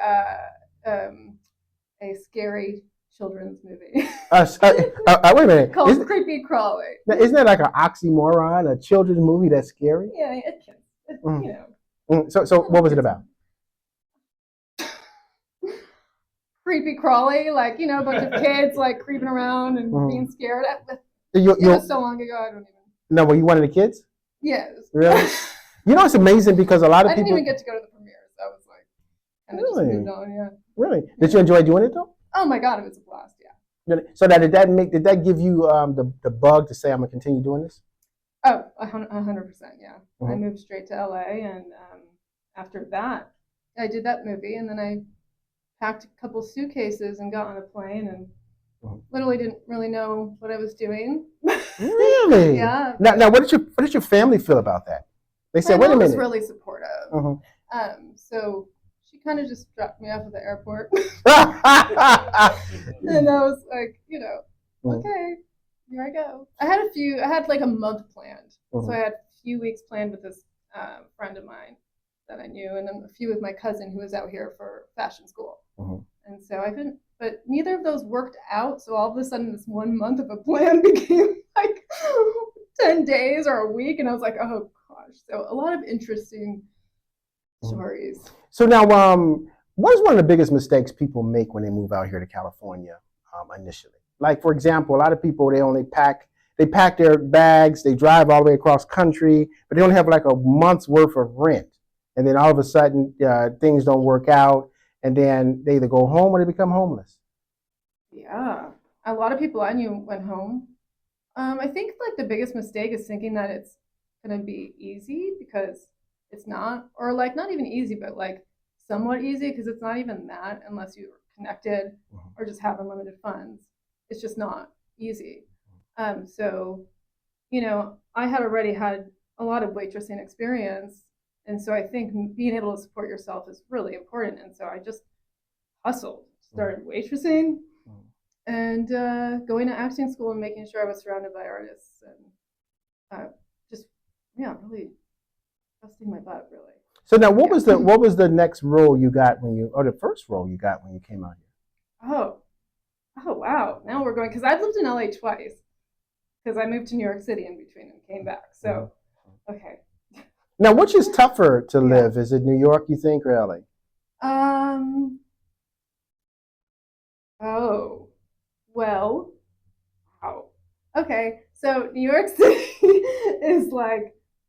scary children's movie. Wait a minute. Called Creepy Crawly. Now, isn't that like an oxymoron, a children's movie that's scary? Yeah, it can. So what was it about? Creepy Crawly, a bunch of kids creeping around and being scared. It was so long ago, I don't even. No, were you one of the kids? Yes. Really? It's amazing because a lot of people. I didn't even get to go to the premieres. I was kind of just moved on. Yeah. Really? Did you enjoy doing it though? Oh my God, it was a blast. Yeah. So did that give you the bug to say I'm gonna continue doing this? Oh, 100%. Yeah. I moved straight to LA, and after that, I did that movie, and then I packed a couple suitcases and got on a plane, and literally didn't really know what I was doing. Really? Yeah. Now, what did your family feel about that? They said, "Wait a minute." My mom was really supportive. So she kind of just dropped me off at the airport, and I was like, okay, here I go. I had like a month planned, so I had a few weeks planned with this friend of mine that I knew, and then a few with my cousin who was out here for fashion school. And so I couldn't, but neither of those worked out. So all of a sudden, this 1 month of a plan became like 10 days or a week, and I was like, oh gosh. So a lot of interesting stories. So now, what is one of the biggest mistakes people make when they move out here to California initially? Like, for example, a lot of people, they pack their bags, they drive all the way across country, but they only have like a month's worth of rent. And then all of a sudden, things don't work out, and then they either go home or they become homeless. Yeah. A lot of people I knew went home. I think the biggest mistake is thinking that it's going to be easy, because it's not, or not even easy, but somewhat easy, because it's not even that unless you're connected or just have unlimited funds. It's just not easy. So, I had already had a lot of waitressing experience, and so I think being able to support yourself is really important. And so I just hustled, started waitressing, and going to acting school and making sure I was surrounded by artists, and really busting my butt, really. So now, what was the next role you got or the first role you got when you came out here? Oh wow! Now we're going, because I've lived in LA twice, because I moved to New York City in between and came back. So, okay. Now, which is tougher to live? Is it New York, you think, or LA? Oh, well, wow. Okay, so New York City is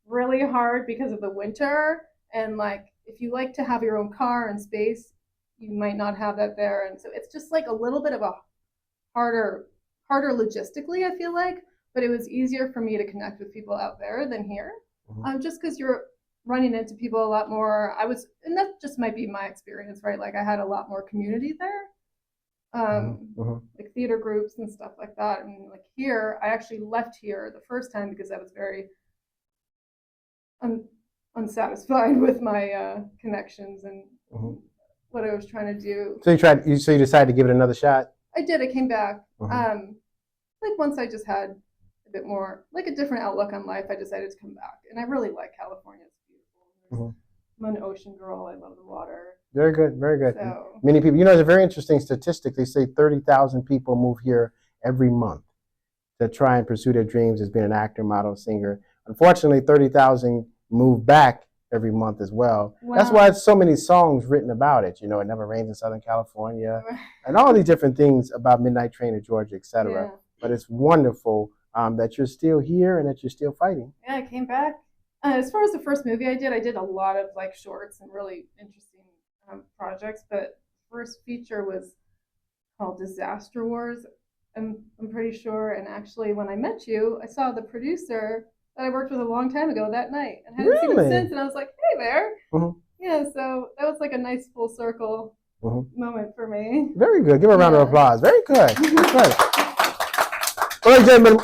really hard because of the winter, and if you like to have your own car and space, you might not have that there, and so it's just a little bit of a harder logistically, I feel like. but it was easier for me to connect with people out there than here, just because you're running into people a lot more. And that just might be my experience, right? Like I had a lot more community there, like theater groups and stuff like that. And like here, I actually left here the first time because I was very unsatisfied with my connections and what I was trying to do. So you decided to give it another shot? I did. I came back. Like once I just had a bit more, like a different outlook on life, I decided to come back. And I really like California. It's beautiful. I'm an ocean girl. I love the water. Very good, very good. So, many people, there's a very interesting statistic. They say 30,000 people move here every month to try and pursue their dreams as being an actor, model, singer. Unfortunately, 30,000 move back every month as well. Wow. That's why there's so many songs written about it. It never rains in Southern California, and all these different things about Midnight Train to Georgia, etc. Yeah. But it's wonderful that you're still here and that you're still fighting. Yeah, I came back. As far as the first movie I did a lot of like shorts and really interesting projects. But first feature was called Disaster Wars. I'm pretty sure. And actually, when I met you, I saw the producer that I worked with a long time ago that night, and hadn't seen him since. And I was like, "Hey there." Yeah, so that was like a nice full circle moment for me. Very good. Give her a round of applause. Very good. Good. Well,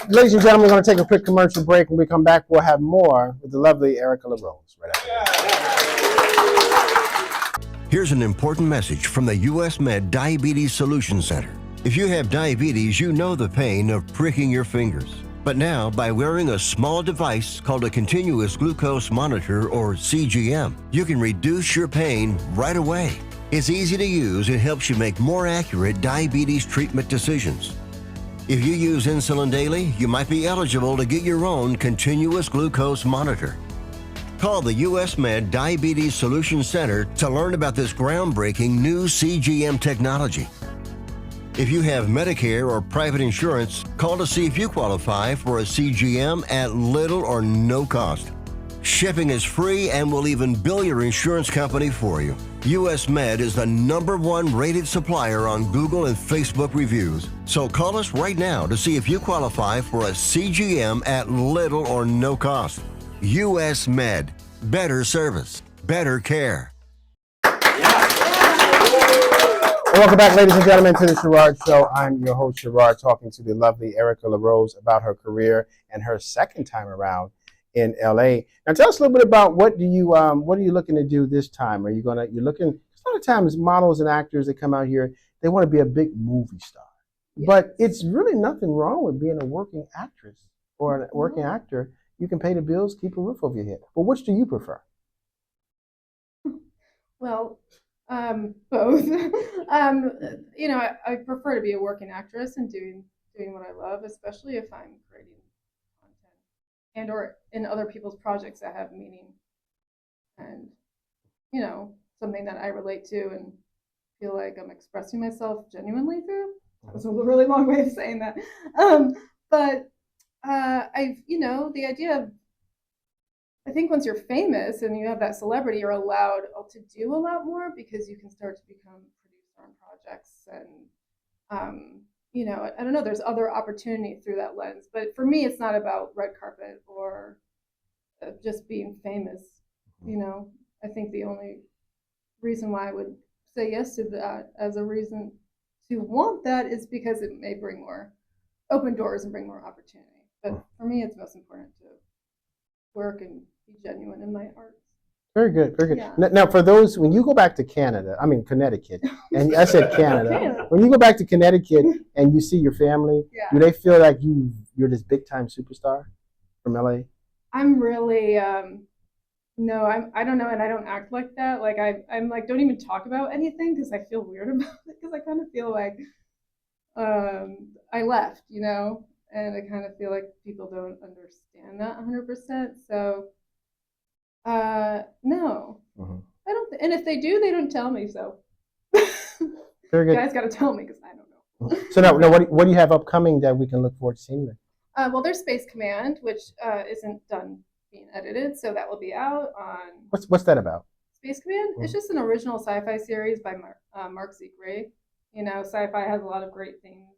ladies and gentlemen, we're going to take a quick commercial break. When we come back, we'll have more with the lovely Erica LaRose. Right after this. Here's an important message from the U.S. Med Diabetes Solution Center. If you have diabetes, you know the pain of pricking your fingers. But now, by wearing a small device called a continuous glucose monitor, or CGM, you can reduce your pain right away. It's easy to use and helps you make more accurate diabetes treatment decisions. If you use insulin daily, you might be eligible to get your own continuous glucose monitor. Call the U.S. Med Diabetes Solution Center to learn about this groundbreaking new CGM technology. If you have Medicare or private insurance, call to see if you qualify for a CGM at little or no cost. Shipping is free and will even bill your insurance company for you. U.S. Med is the #1 rated supplier on Google and Facebook reviews. So call us right now to see if you qualify for a CGM at little or no cost. U.S. Med. Better service. Better care. Welcome back, ladies and gentlemen, to the Sherrod Show. I'm your host, Sherrod, talking to the lovely Erica LaRose about her career and her second time around in LA. Now, tell us a little bit about what are you looking to do this time? You're looking? A lot of times, models and actors that come out here, they want to be a big movie star, but it's really nothing wrong with being a working actress or a working actor. You can pay the bills, keep a roof over your head. But which do you prefer? Well, both. I prefer to be a working actress and doing what I love, especially if I'm creating content and or in other people's projects that have meaning and something that I relate to and feel like I'm expressing myself genuinely through. That was a really long way of saying that. But the idea of, I think once you're famous and you have that celebrity, you're allowed to do a lot more because you can start to become producer on projects. And, I don't know, there's other opportunity through that lens. But for me, it's not about red carpet or just being famous. I think the only reason why I would say yes to that as a reason to want that is because it may bring more open doors and bring more opportunity. But for me, it's most important to work and be genuine in my art. Very good, very good. Yeah. Now, for those, when you go back to Connecticut, and I said Canada, when you go back to Connecticut and you see your family, do they feel like you're this big time superstar from LA? I'm really, no, I don't know, and I don't act like that. Like I'm like, don't even talk about anything because I feel weird about it because I kind of feel like I left, and I kind of feel like people don't understand that 100%. So, no, I don't. And if they do, they don't tell me. So, very good. You guys got to tell me because I don't know. So now, what do you have upcoming that we can look forward to seeing then? Well, there's Space Command, which isn't done being edited, so that will be out on. What's that about? Space Command? It's just an original sci-fi series by Mark Z. Gray. Sci-fi has a lot of great things.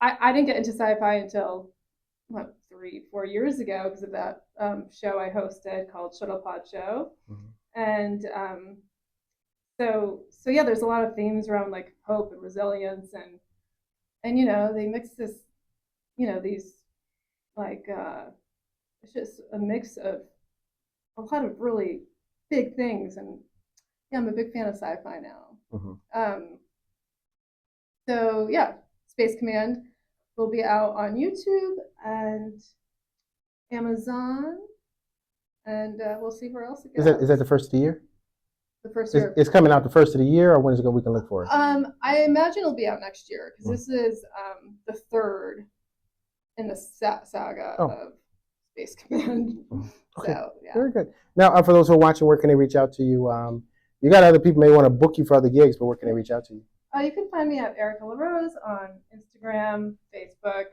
I didn't get into sci-fi until 3-4 years ago because of that show I hosted called Shuttlepod Show. And so yeah, there's a lot of themes around like hope and resilience, and you know, they mix this, you know, these like it's just a mix of a lot of really big things. And yeah, I'm a big fan of sci-fi now. So yeah, Space Command will be out on YouTube and Amazon, and we'll see where else it goes. Is that the first of the year? The first year. It's coming out the first of the year, or when is it we can look for it? I imagine it'll be out next year because this is the third in the saga of Space Command. Okay. So yeah. Very good. Now, for those who are watching, where can they reach out to you? You got other people may want to book you for other gigs, but where can they reach out to you? You can find me at Erica LaRose on Instagram, Facebook.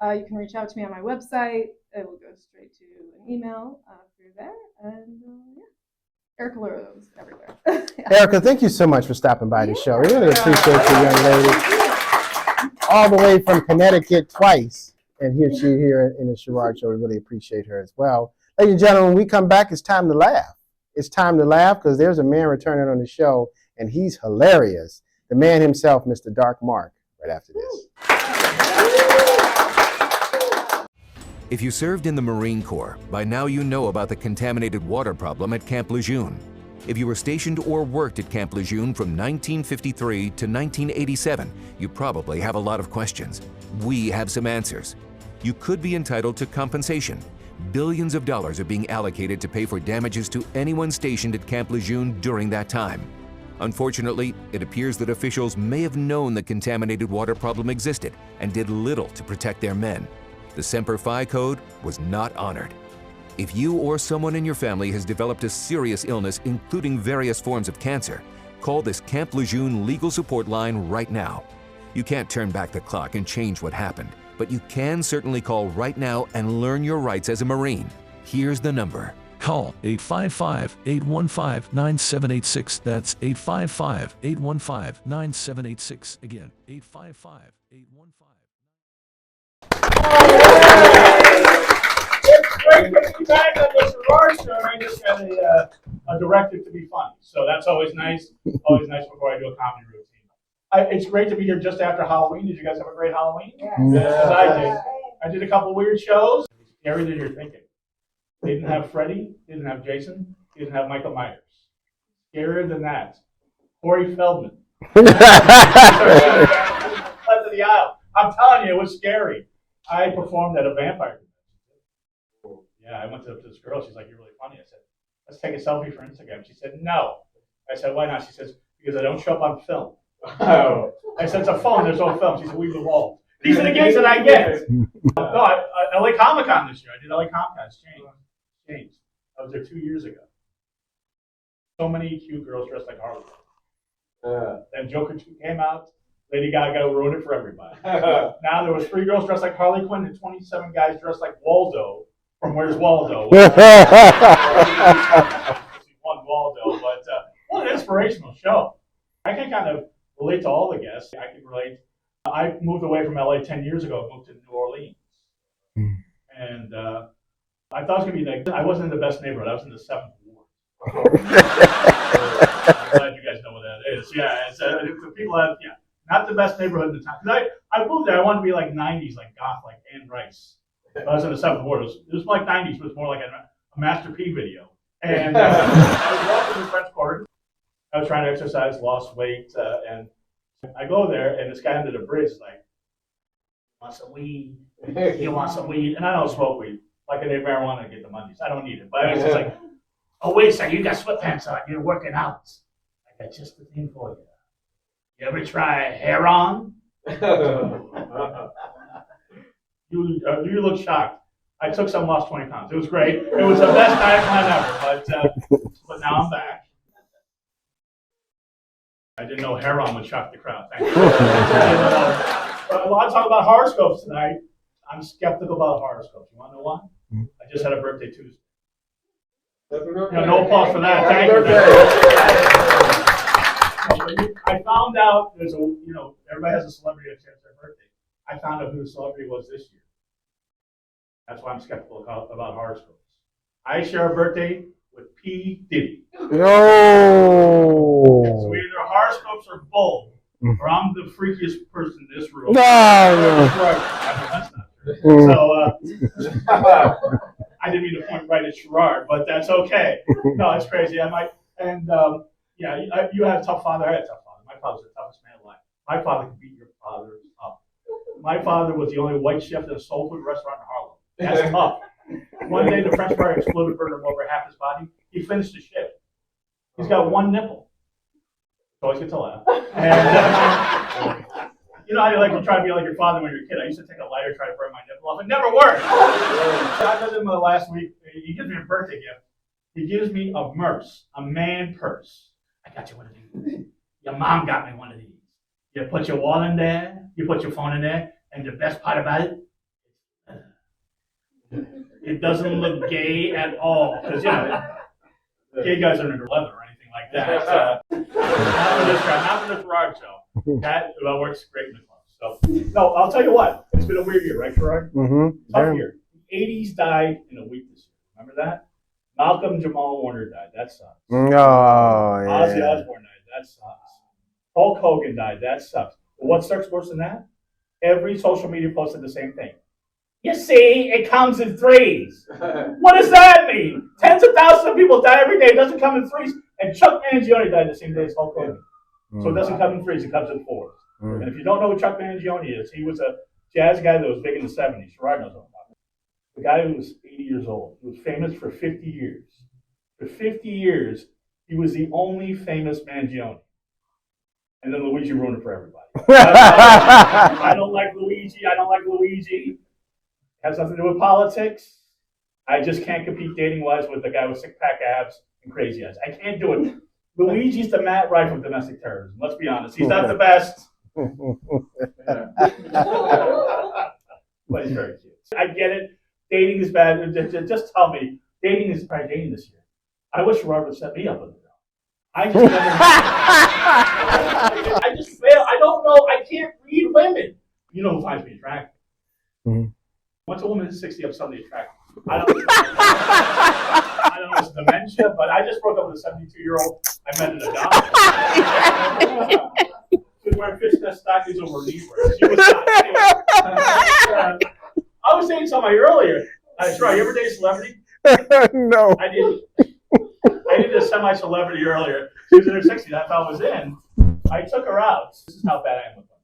You can reach out to me on my website. It will go straight to an email through there. And yeah, Erica LaRose everywhere. Erica, thank you so much for stopping by the show. We really appreciate you, young lady. All the way from Connecticut twice. And here in the Sherrod Show. We really appreciate her as well. Ladies and gentlemen, when we come back, it's time to laugh. It's time to laugh because there's a man returning on the show, and he's hilarious. The man himself, Mr. Dark Mark, right after this. If you served in the Marine Corps, by now you know about the contaminated water problem at Camp Lejeune. If you were stationed or worked at Camp Lejeune from 1953 to 1987, you probably have a lot of questions. We have some answers. You could be entitled to compensation. Billions of dollars are being allocated to pay for damages to anyone stationed at Camp Lejeune during that time. Unfortunately, it appears that officials may have known the contaminated water problem existed and did little to protect their men. The Semper Fi code was not honored. If you or someone in your family has developed a serious illness, including various forms of cancer, call this Camp Lejeune legal support line right now. You can't turn back the clock and change what happened, but you can certainly call right now and learn your rights as a Marine. Here's the number. Call 855-815-9786. That's 855-815-9786. Again, 855-815. It's great to be back on the Sherrod Show. I just had a directive to be funny, so that's always nice. Always nice before I do a comedy routine. It's great to be here just after Halloween. Did you guys have a great Halloween? Yes. Yes, I did. I did a couple weird shows. Scary that you're thinking. They didn't have Freddy, didn't have Jason, didn't have Michael Myers. Scarier than that, Corey Feldman. Left of the aisle. I'm telling you, it was scary. I performed at a vampire convention. Yeah, I went up to this girl. She's like, "You're really funny." I said, "Let's take a selfie for Instagram." She said, "No." I said, "Why not?" She says, "Because I don't show up on film." Oh. I said, "It's a phone. There's no film." She said, "We've evolved." These are the gigs that I get. No, LA Comic Con this year. I did LA Comic Con. It's changed. I was there 2 years ago. So many cute girls dressed like Harley. Then Joker 2 came out. Lady Gaga ruined it for everybody. Now there was 3 girls dressed like Harley Quinn and 27 guys dressed like Waldo from Where's Waldo? One Waldo, but what an inspirational show. I can kind of relate to all the guests. I can relate. I moved away from LA 10 years ago, moved to New Orleans. And I thought it was going to be like, I wasn't in the best neighborhood. I was in the 7th Ward. I'm glad you guys know what that is. Yeah, it's the people have, yeah. Not the best neighborhood in the town. I moved there. I wanted to be like 90s, like goth, like Anne Rice. I was in the 7th Ward. It was like 90s, but it was more like a Master P video. And I was walking in the French Quarter. I was trying to exercise, lost weight, and I go there, and this guy under the bridge is like, "Want some weed? You want some weed?" And I don't smoke weed. Like I need marijuana to get the money. I don't need it. But I was just like, "Oh, wait a second. You got sweatpants on. You're working out. I got just the thing for you. You ever try hair on?" You look shocked. I took some, lost 20 pounds. It was great. It was the best diet plan ever. But now I'm back. I didn't know hair on would shock the crowd. Thank you. A lot of talk about horoscopes tonight. I'm skeptical about horoscopes. You want to know why? I just had a birthday Tuesday. No applause for that. Thank you. I found out there's everybody has a celebrity that shares their birthday. I found out who the celebrity was this year. That's why I'm skeptical about horoscopes. I share a birthday with P. Diddy. No. So either horoscopes are bull, or I'm the freakiest person in this room. No. That's not true. So I didn't mean to point right at Sherrod, but that's okay. No, it's crazy. I might, and yeah, you had a tough father. I had a tough father. My father's the toughest man alive. My father could beat your father up. My father was the only white chef at a soul food restaurant in Harlem. That's tough. One day the French fry exploded, burned him over half his body. He finished the shift. He's got one nipple. Always get to laugh. And you know how you try to be like your father when you're a kid. I used to take a lighter, try to burn my nipple off. It never worked. So I did him the last week. He gives me a birthday gift. He gives me a merce, a man purse. I got you one of these. Your mom got me one of these. You put your wallet in there, you put your phone in there, and the best part about it, it doesn't look gay at all. Because, you know, gay guys aren't into leather or anything like that. Not for this Gerard show. That works great in the club. So, no, I'll tell you what. It's been a weird year, right, Gerard? Mm-hmm. Tough year. The 80s died in a week this year. Remember that? Malcolm Jamal Warner died. That sucks. Oh, yeah. Ozzy Osbourne died. That sucks. Hulk Hogan died. That sucks. But what sucks worse than that? Every social media posted the same thing. You see, it comes in threes. What does that mean? Tens of thousands of people die every day. It doesn't come in threes. And Chuck Mangione died the same day as Hulk Hogan. So it doesn't come in threes. It comes in fours. And if you don't know who Chuck Mangione is, he was a jazz guy that was big in the 70s. Gerard knows all about it. The guy who was 80 years old. He was famous for 50 years. For 50 years, he was the only famous Mangione. And then Luigi ruined it for everybody. I don't like Luigi. I don't like Luigi. It has nothing to do with politics. I just can't compete dating-wise with a guy with six-pack abs and crazy eyes. I can't do it. Luigi's the Matt Rife of domestic terrorism. Let's be honest. He's not the best. But he's very cute. I get it. Dating is bad. Just tell me. Dating is probably dating this year. I wish Robert would set me up with it. I just never I just fail. I don't know. I can't read women. You know who finds me attractive? Once a woman is 60, I'm suddenly attractive. I don't know if it's dementia, but I just broke up with a 72-year-old I met in a doctor. She was wearing fishnet stockings over knee wear. She was not. Anyway, I was saying something earlier. Sure, you ever date a celebrity? No. I did. I did a semi-celebrity earlier. She was in her 60s. That's how I was in. I took her out. This is how bad I am with them.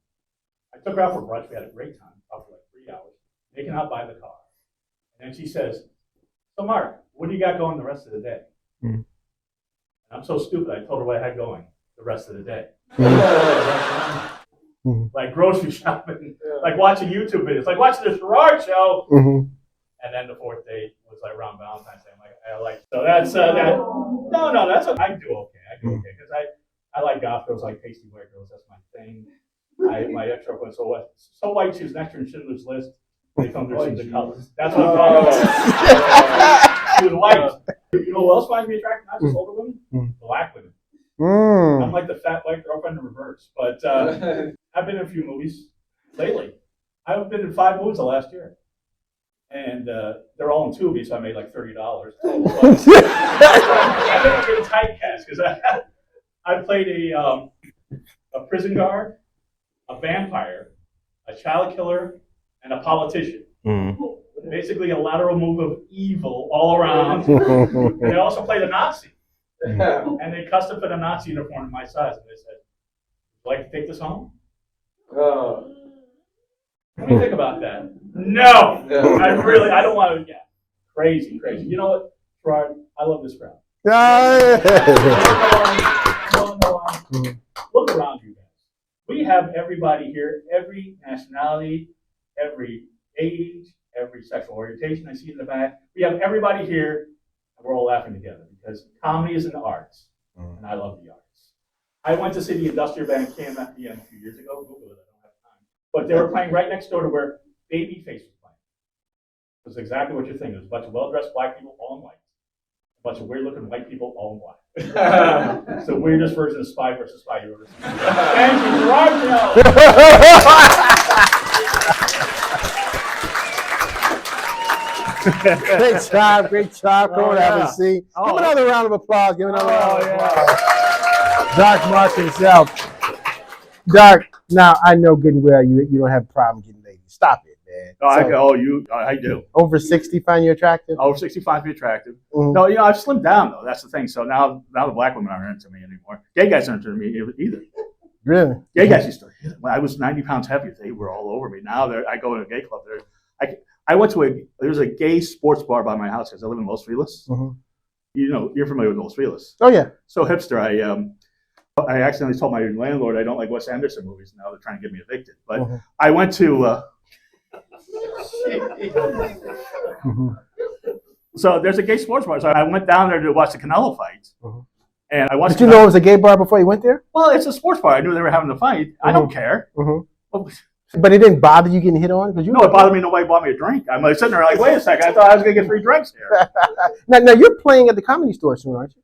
I took her out for brunch. We had a great time. Out for like 3 hours. Making out by the car. And then she says, so Mark, what do you got going the rest of the day? And I'm so stupid. I told her what I had going the rest of the day. Like grocery shopping. Like watching YouTube videos. Like watching the Gerard show. And then the fourth date was like around Valentine's Day. So that's that. No, that's what I do okay. I do okay because I like goth girls, I like pasty white girls. That's my thing. My ex-girlfriend so white she was an extra in Schindler's List. They filmed her the colors. That's what I'm talking about. She was white. You know who else finds me attractive? Not just older women, black women. I'm like the fat white girlfriend in reverse. But I've been in a few movies lately. I've been in 5 movies the last year. And they're all in Tubi, so I made like $30. I've been typecast because I played a prison guard, a vampire, a child killer, and a politician. Basically a lateral move of evil all around. And they also played a Nazi. And they custom fit a Nazi uniform in my size. And they said, would you like to take this home? What do you think about that? No! I don't want to, crazy. You know what, Gerard? I love this crowd. Look around you guys. We have everybody here, every nationality, every age, every sexual orientation I see in the back. We have everybody here, and we're all laughing together because comedy is an art, and I love the arts. I went to see the industrial band KMFDM a few years ago. Google it, I don't have time. But they were playing right next door to where Babyface was playing. It was exactly what you're thinking. It was a bunch of well-dressed black people all in white. A bunch of weird-looking white people all in black. It's the weirdest version of Spy versus Spy you ever seen. Thank you, Gerard. Great job, great job. Come on, have yeah. a seat. Oh. Give another round of applause. Give another round of yeah. applause. Doc Mark himself. Doc, now I know good and well you don't have a problem getting ladies. Stop it, man. I do. Over 60 find you attractive? Over 65 be attractive. Mhm. No, I've slimmed down though. That's the thing. So now the black women aren't into me anymore. Gay guys aren't into me either. Really? Gay guys used to. When I was 90 pounds heavier, they were all over me. Now I go to a gay club. I went to there's a gay sports bar by my house because I live in Los Feliz. Mhm. You're familiar with Los Feliz. Oh yeah. So hipster, I accidentally told my landlord I don't like Wes Anderson movies. Now they're trying to get me evicted. But I went to. So there's a gay sports bar. So I went down there to watch the Canelo fight. And I watched. Did you know it was a gay bar before you went there? Well, it's a sports bar. I knew they were having a fight. I don't care. But it didn't bother you getting hit on? No, it bothered me. Nobody bought me a drink. I'm like sitting there like, wait a second. I thought I was going to get free drinks here. Now you're playing at the Comedy Store soon, aren't you?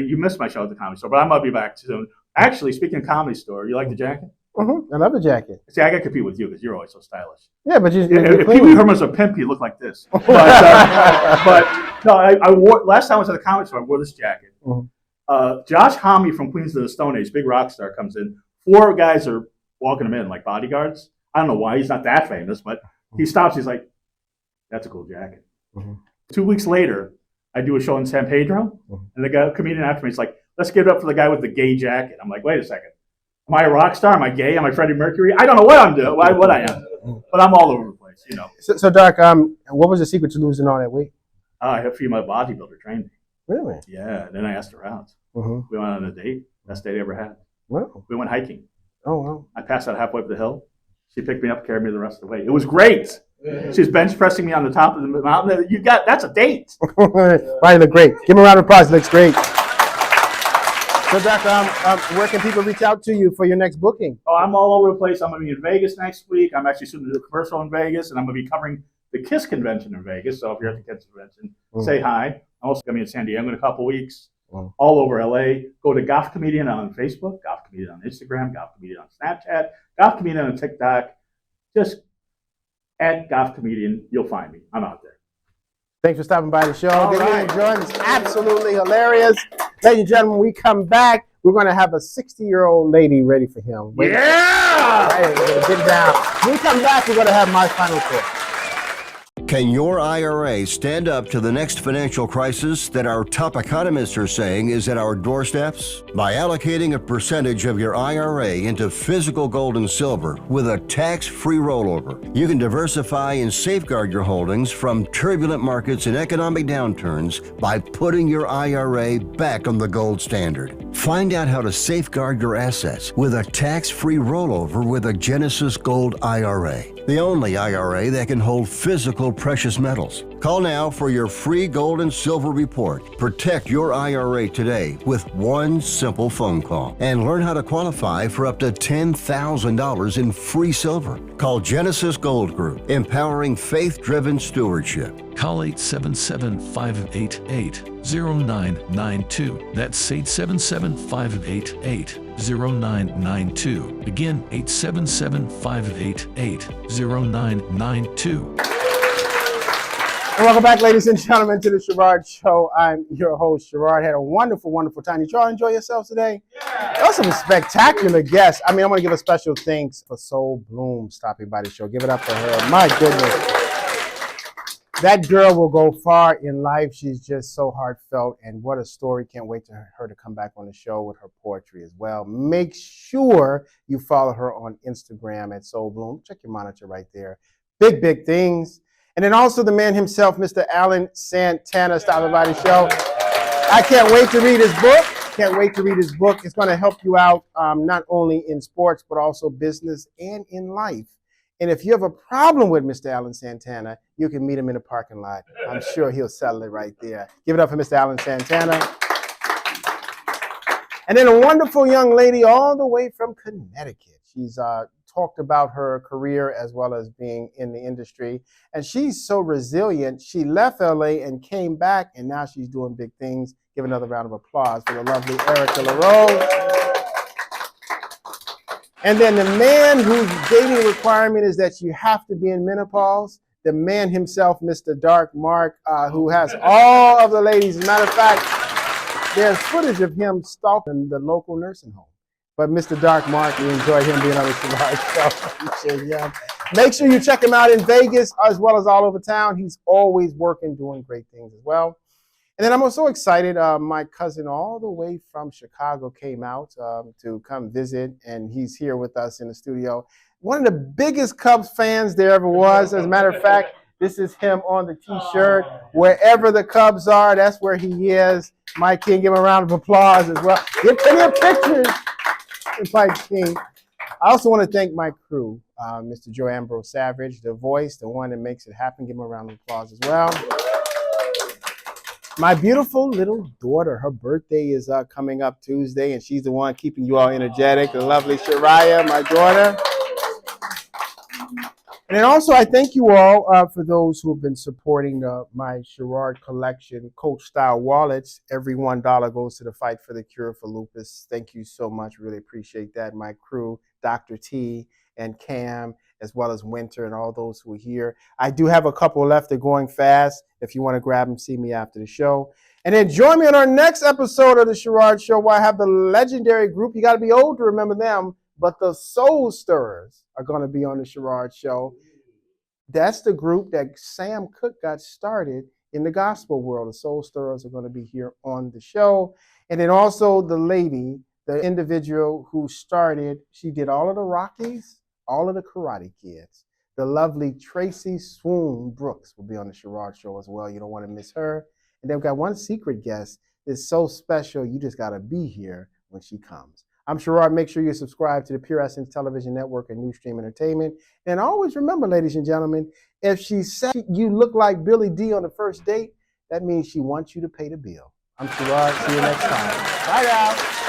You missed my show at the Comedy Store, but I'm going to be back soon. Actually, speaking of Comedy Store, you like the jacket? I love the jacket. See, I got to compete with you because you're always so stylish. Yeah, but if Pee Wee Herman's a pimp, you look like this. But no, I wore last time I was at the Comedy Store. I wore this jacket. Josh Homme from Queens of the Stone Age, big rock star, comes in. 4 guys are walking him in like bodyguards. I don't know why. He's not that famous, but he stops. He's like, "That's a cool jacket." 2 weeks later, I do a show in San Pedro, and the comedian after me is like, "Let's give it up for the guy with the gay jacket." I'm like, "Wait a second. Am I a rock star? Am I gay? Am I Freddie Mercury? I don't know what I'm doing. What I am, but I'm all over the place, you know." So Doc, what was the secret to losing all that weight? I had a female bodybuilder train me. Really? Yeah. Then I asked her out. We went on a date. Best date I ever had. Wow. We went hiking. Oh wow. I passed out halfway up the hill. She picked me up, carried me the rest of the way. It was great. She's bench pressing me on the top of the mountain. That's a date. Right, look great. Give him a round of applause. Looks great. So Doc, where can people reach out to you for your next booking? Oh, I'm all over the place. I'm going to be in Vegas next week. I'm actually soon to do a commercial in Vegas, and I'm going to be covering the KISS convention in Vegas. So if you're at the KISS convention, say hi. I'm also going to be in San Diego in a couple weeks. All over LA. Go to Goth Comedian on Facebook, Goth Comedian on Instagram, Goth Comedian on Snapchat, Goth Comedian on TikTok. Just at Goth Comedian, you'll find me. I'm out there. Thanks for stopping by the show. Did you enjoy? It's absolutely hilarious. Ladies and gentlemen, when we come back, we're going to have a 60-year-old lady ready for him. Yeah! Hey, get down. When we come back, we're going to have my final thought. Can your IRA stand up to the next financial crisis that our top economists are saying is at our doorsteps? By allocating a percentage of your IRA into physical gold and silver with a tax-free rollover, you can diversify and safeguard your holdings from turbulent markets and economic downturns by putting your IRA back on the gold standard. Find out how to safeguard your assets with a tax-free rollover with a Genesis Gold IRA, the only IRA that can hold physical precious metals. Call now for your free gold and silver report. Protect your IRA today with one simple phone call and learn how to qualify for up to $10,000 in free silver. Call Genesis Gold Group, empowering faith-driven stewardship. Call 877-588-0992. That's 877-588-0992. Again, 877-588-0992. And welcome back, ladies and gentlemen, to the Sherrod Show. I'm your host, Sherrod. Had a wonderful, wonderful time. Did y'all enjoy yourselves today? Yeah. Those some spectacular guests. I want to give a special thanks for Soul Bloom stopping by the show. Give it up for her. My goodness. That girl will go far in life. She's just so heartfelt, and what a story. Can't wait for her to come back on the show with her poetry as well. Make sure you follow her on Instagram at Soul Bloom. Check your monitor right there. Big, big things. And then also the man himself, Mr. Alan Santana, stopping by the show. I can't wait to read his book. Can't wait to read his book. It's going to help you out not only in sports, but also business and in life. And if you have a problem with Mr. Alan Santana, you can meet him in a parking lot. I'm sure he'll settle it right there. Give it up for Mr. Alan Santana. And then a wonderful young lady all the way from Connecticut. She's talked about her career as well as being in the industry. And she's so resilient. She left LA and came back, and now she's doing big things. Give another round of applause for the lovely Erica LaRose. And then the man whose dating requirement is that you have to be in menopause. the man himself, Mr. Dark Mark, who has all of the ladies. As a matter of fact, there's footage of him stalking the local nursing home. But Mr. Dark Mark, we enjoy him being on the Sharad Show. Appreciate him. Make sure you check him out in Vegas as well as all over town. He's always working, doing great things as well. And then I'm also excited. My cousin all the way from Chicago came out to come visit, and he's here with us in the studio. One of the biggest Cubs fans there ever was. As a matter of fact, this is him on the T-shirt. Wherever the Cubs are, that's where he is. Mike King, give him a round of applause as well. Get plenty of pictures. Mike King. I also want to thank my crew, Mr. Joe Ambrose Savage, the voice, the one that makes it happen. Give him a round of applause as well. My beautiful little daughter, her birthday is coming up Tuesday, and she's the one keeping you all energetic. The lovely Shariah, my daughter. And then also, I thank you all for those who have been supporting my Sherrard collection, Coach-style wallets. Every $1 goes to the fight for the cure for lupus. Thank you so much. Really appreciate that. My crew, Dr. T and Cam, as well as Winter and all those who are here. I do have a couple left. They're going fast. If you want to grab them, see me after the show. And then join me on our next episode of the Sherrard Show, where I have the legendary group. You got to be old to remember them, but the Soul Stirrers are going to be on the Sherrard Show. That's the group that Sam Cooke got started in the gospel world. The Soul Stirrers are going to be here on the show. And then also the lady, the individual who started, she did all of the Rockies, all of the Karate Kids. The lovely Tracy Swoon Brooks will be on the Sherrard Show as well. You don't want to miss her. And then we've got one secret guest that's so special, you just got to be here when she comes. I'm Sherrard. Make sure you subscribe to the Pure Essence Television Network and Newstream Entertainment. And always remember, ladies and gentlemen, if she said you look like Billy D on the first date, that means she wants you to pay the bill. I'm Sherrard. See you next time. Bye now.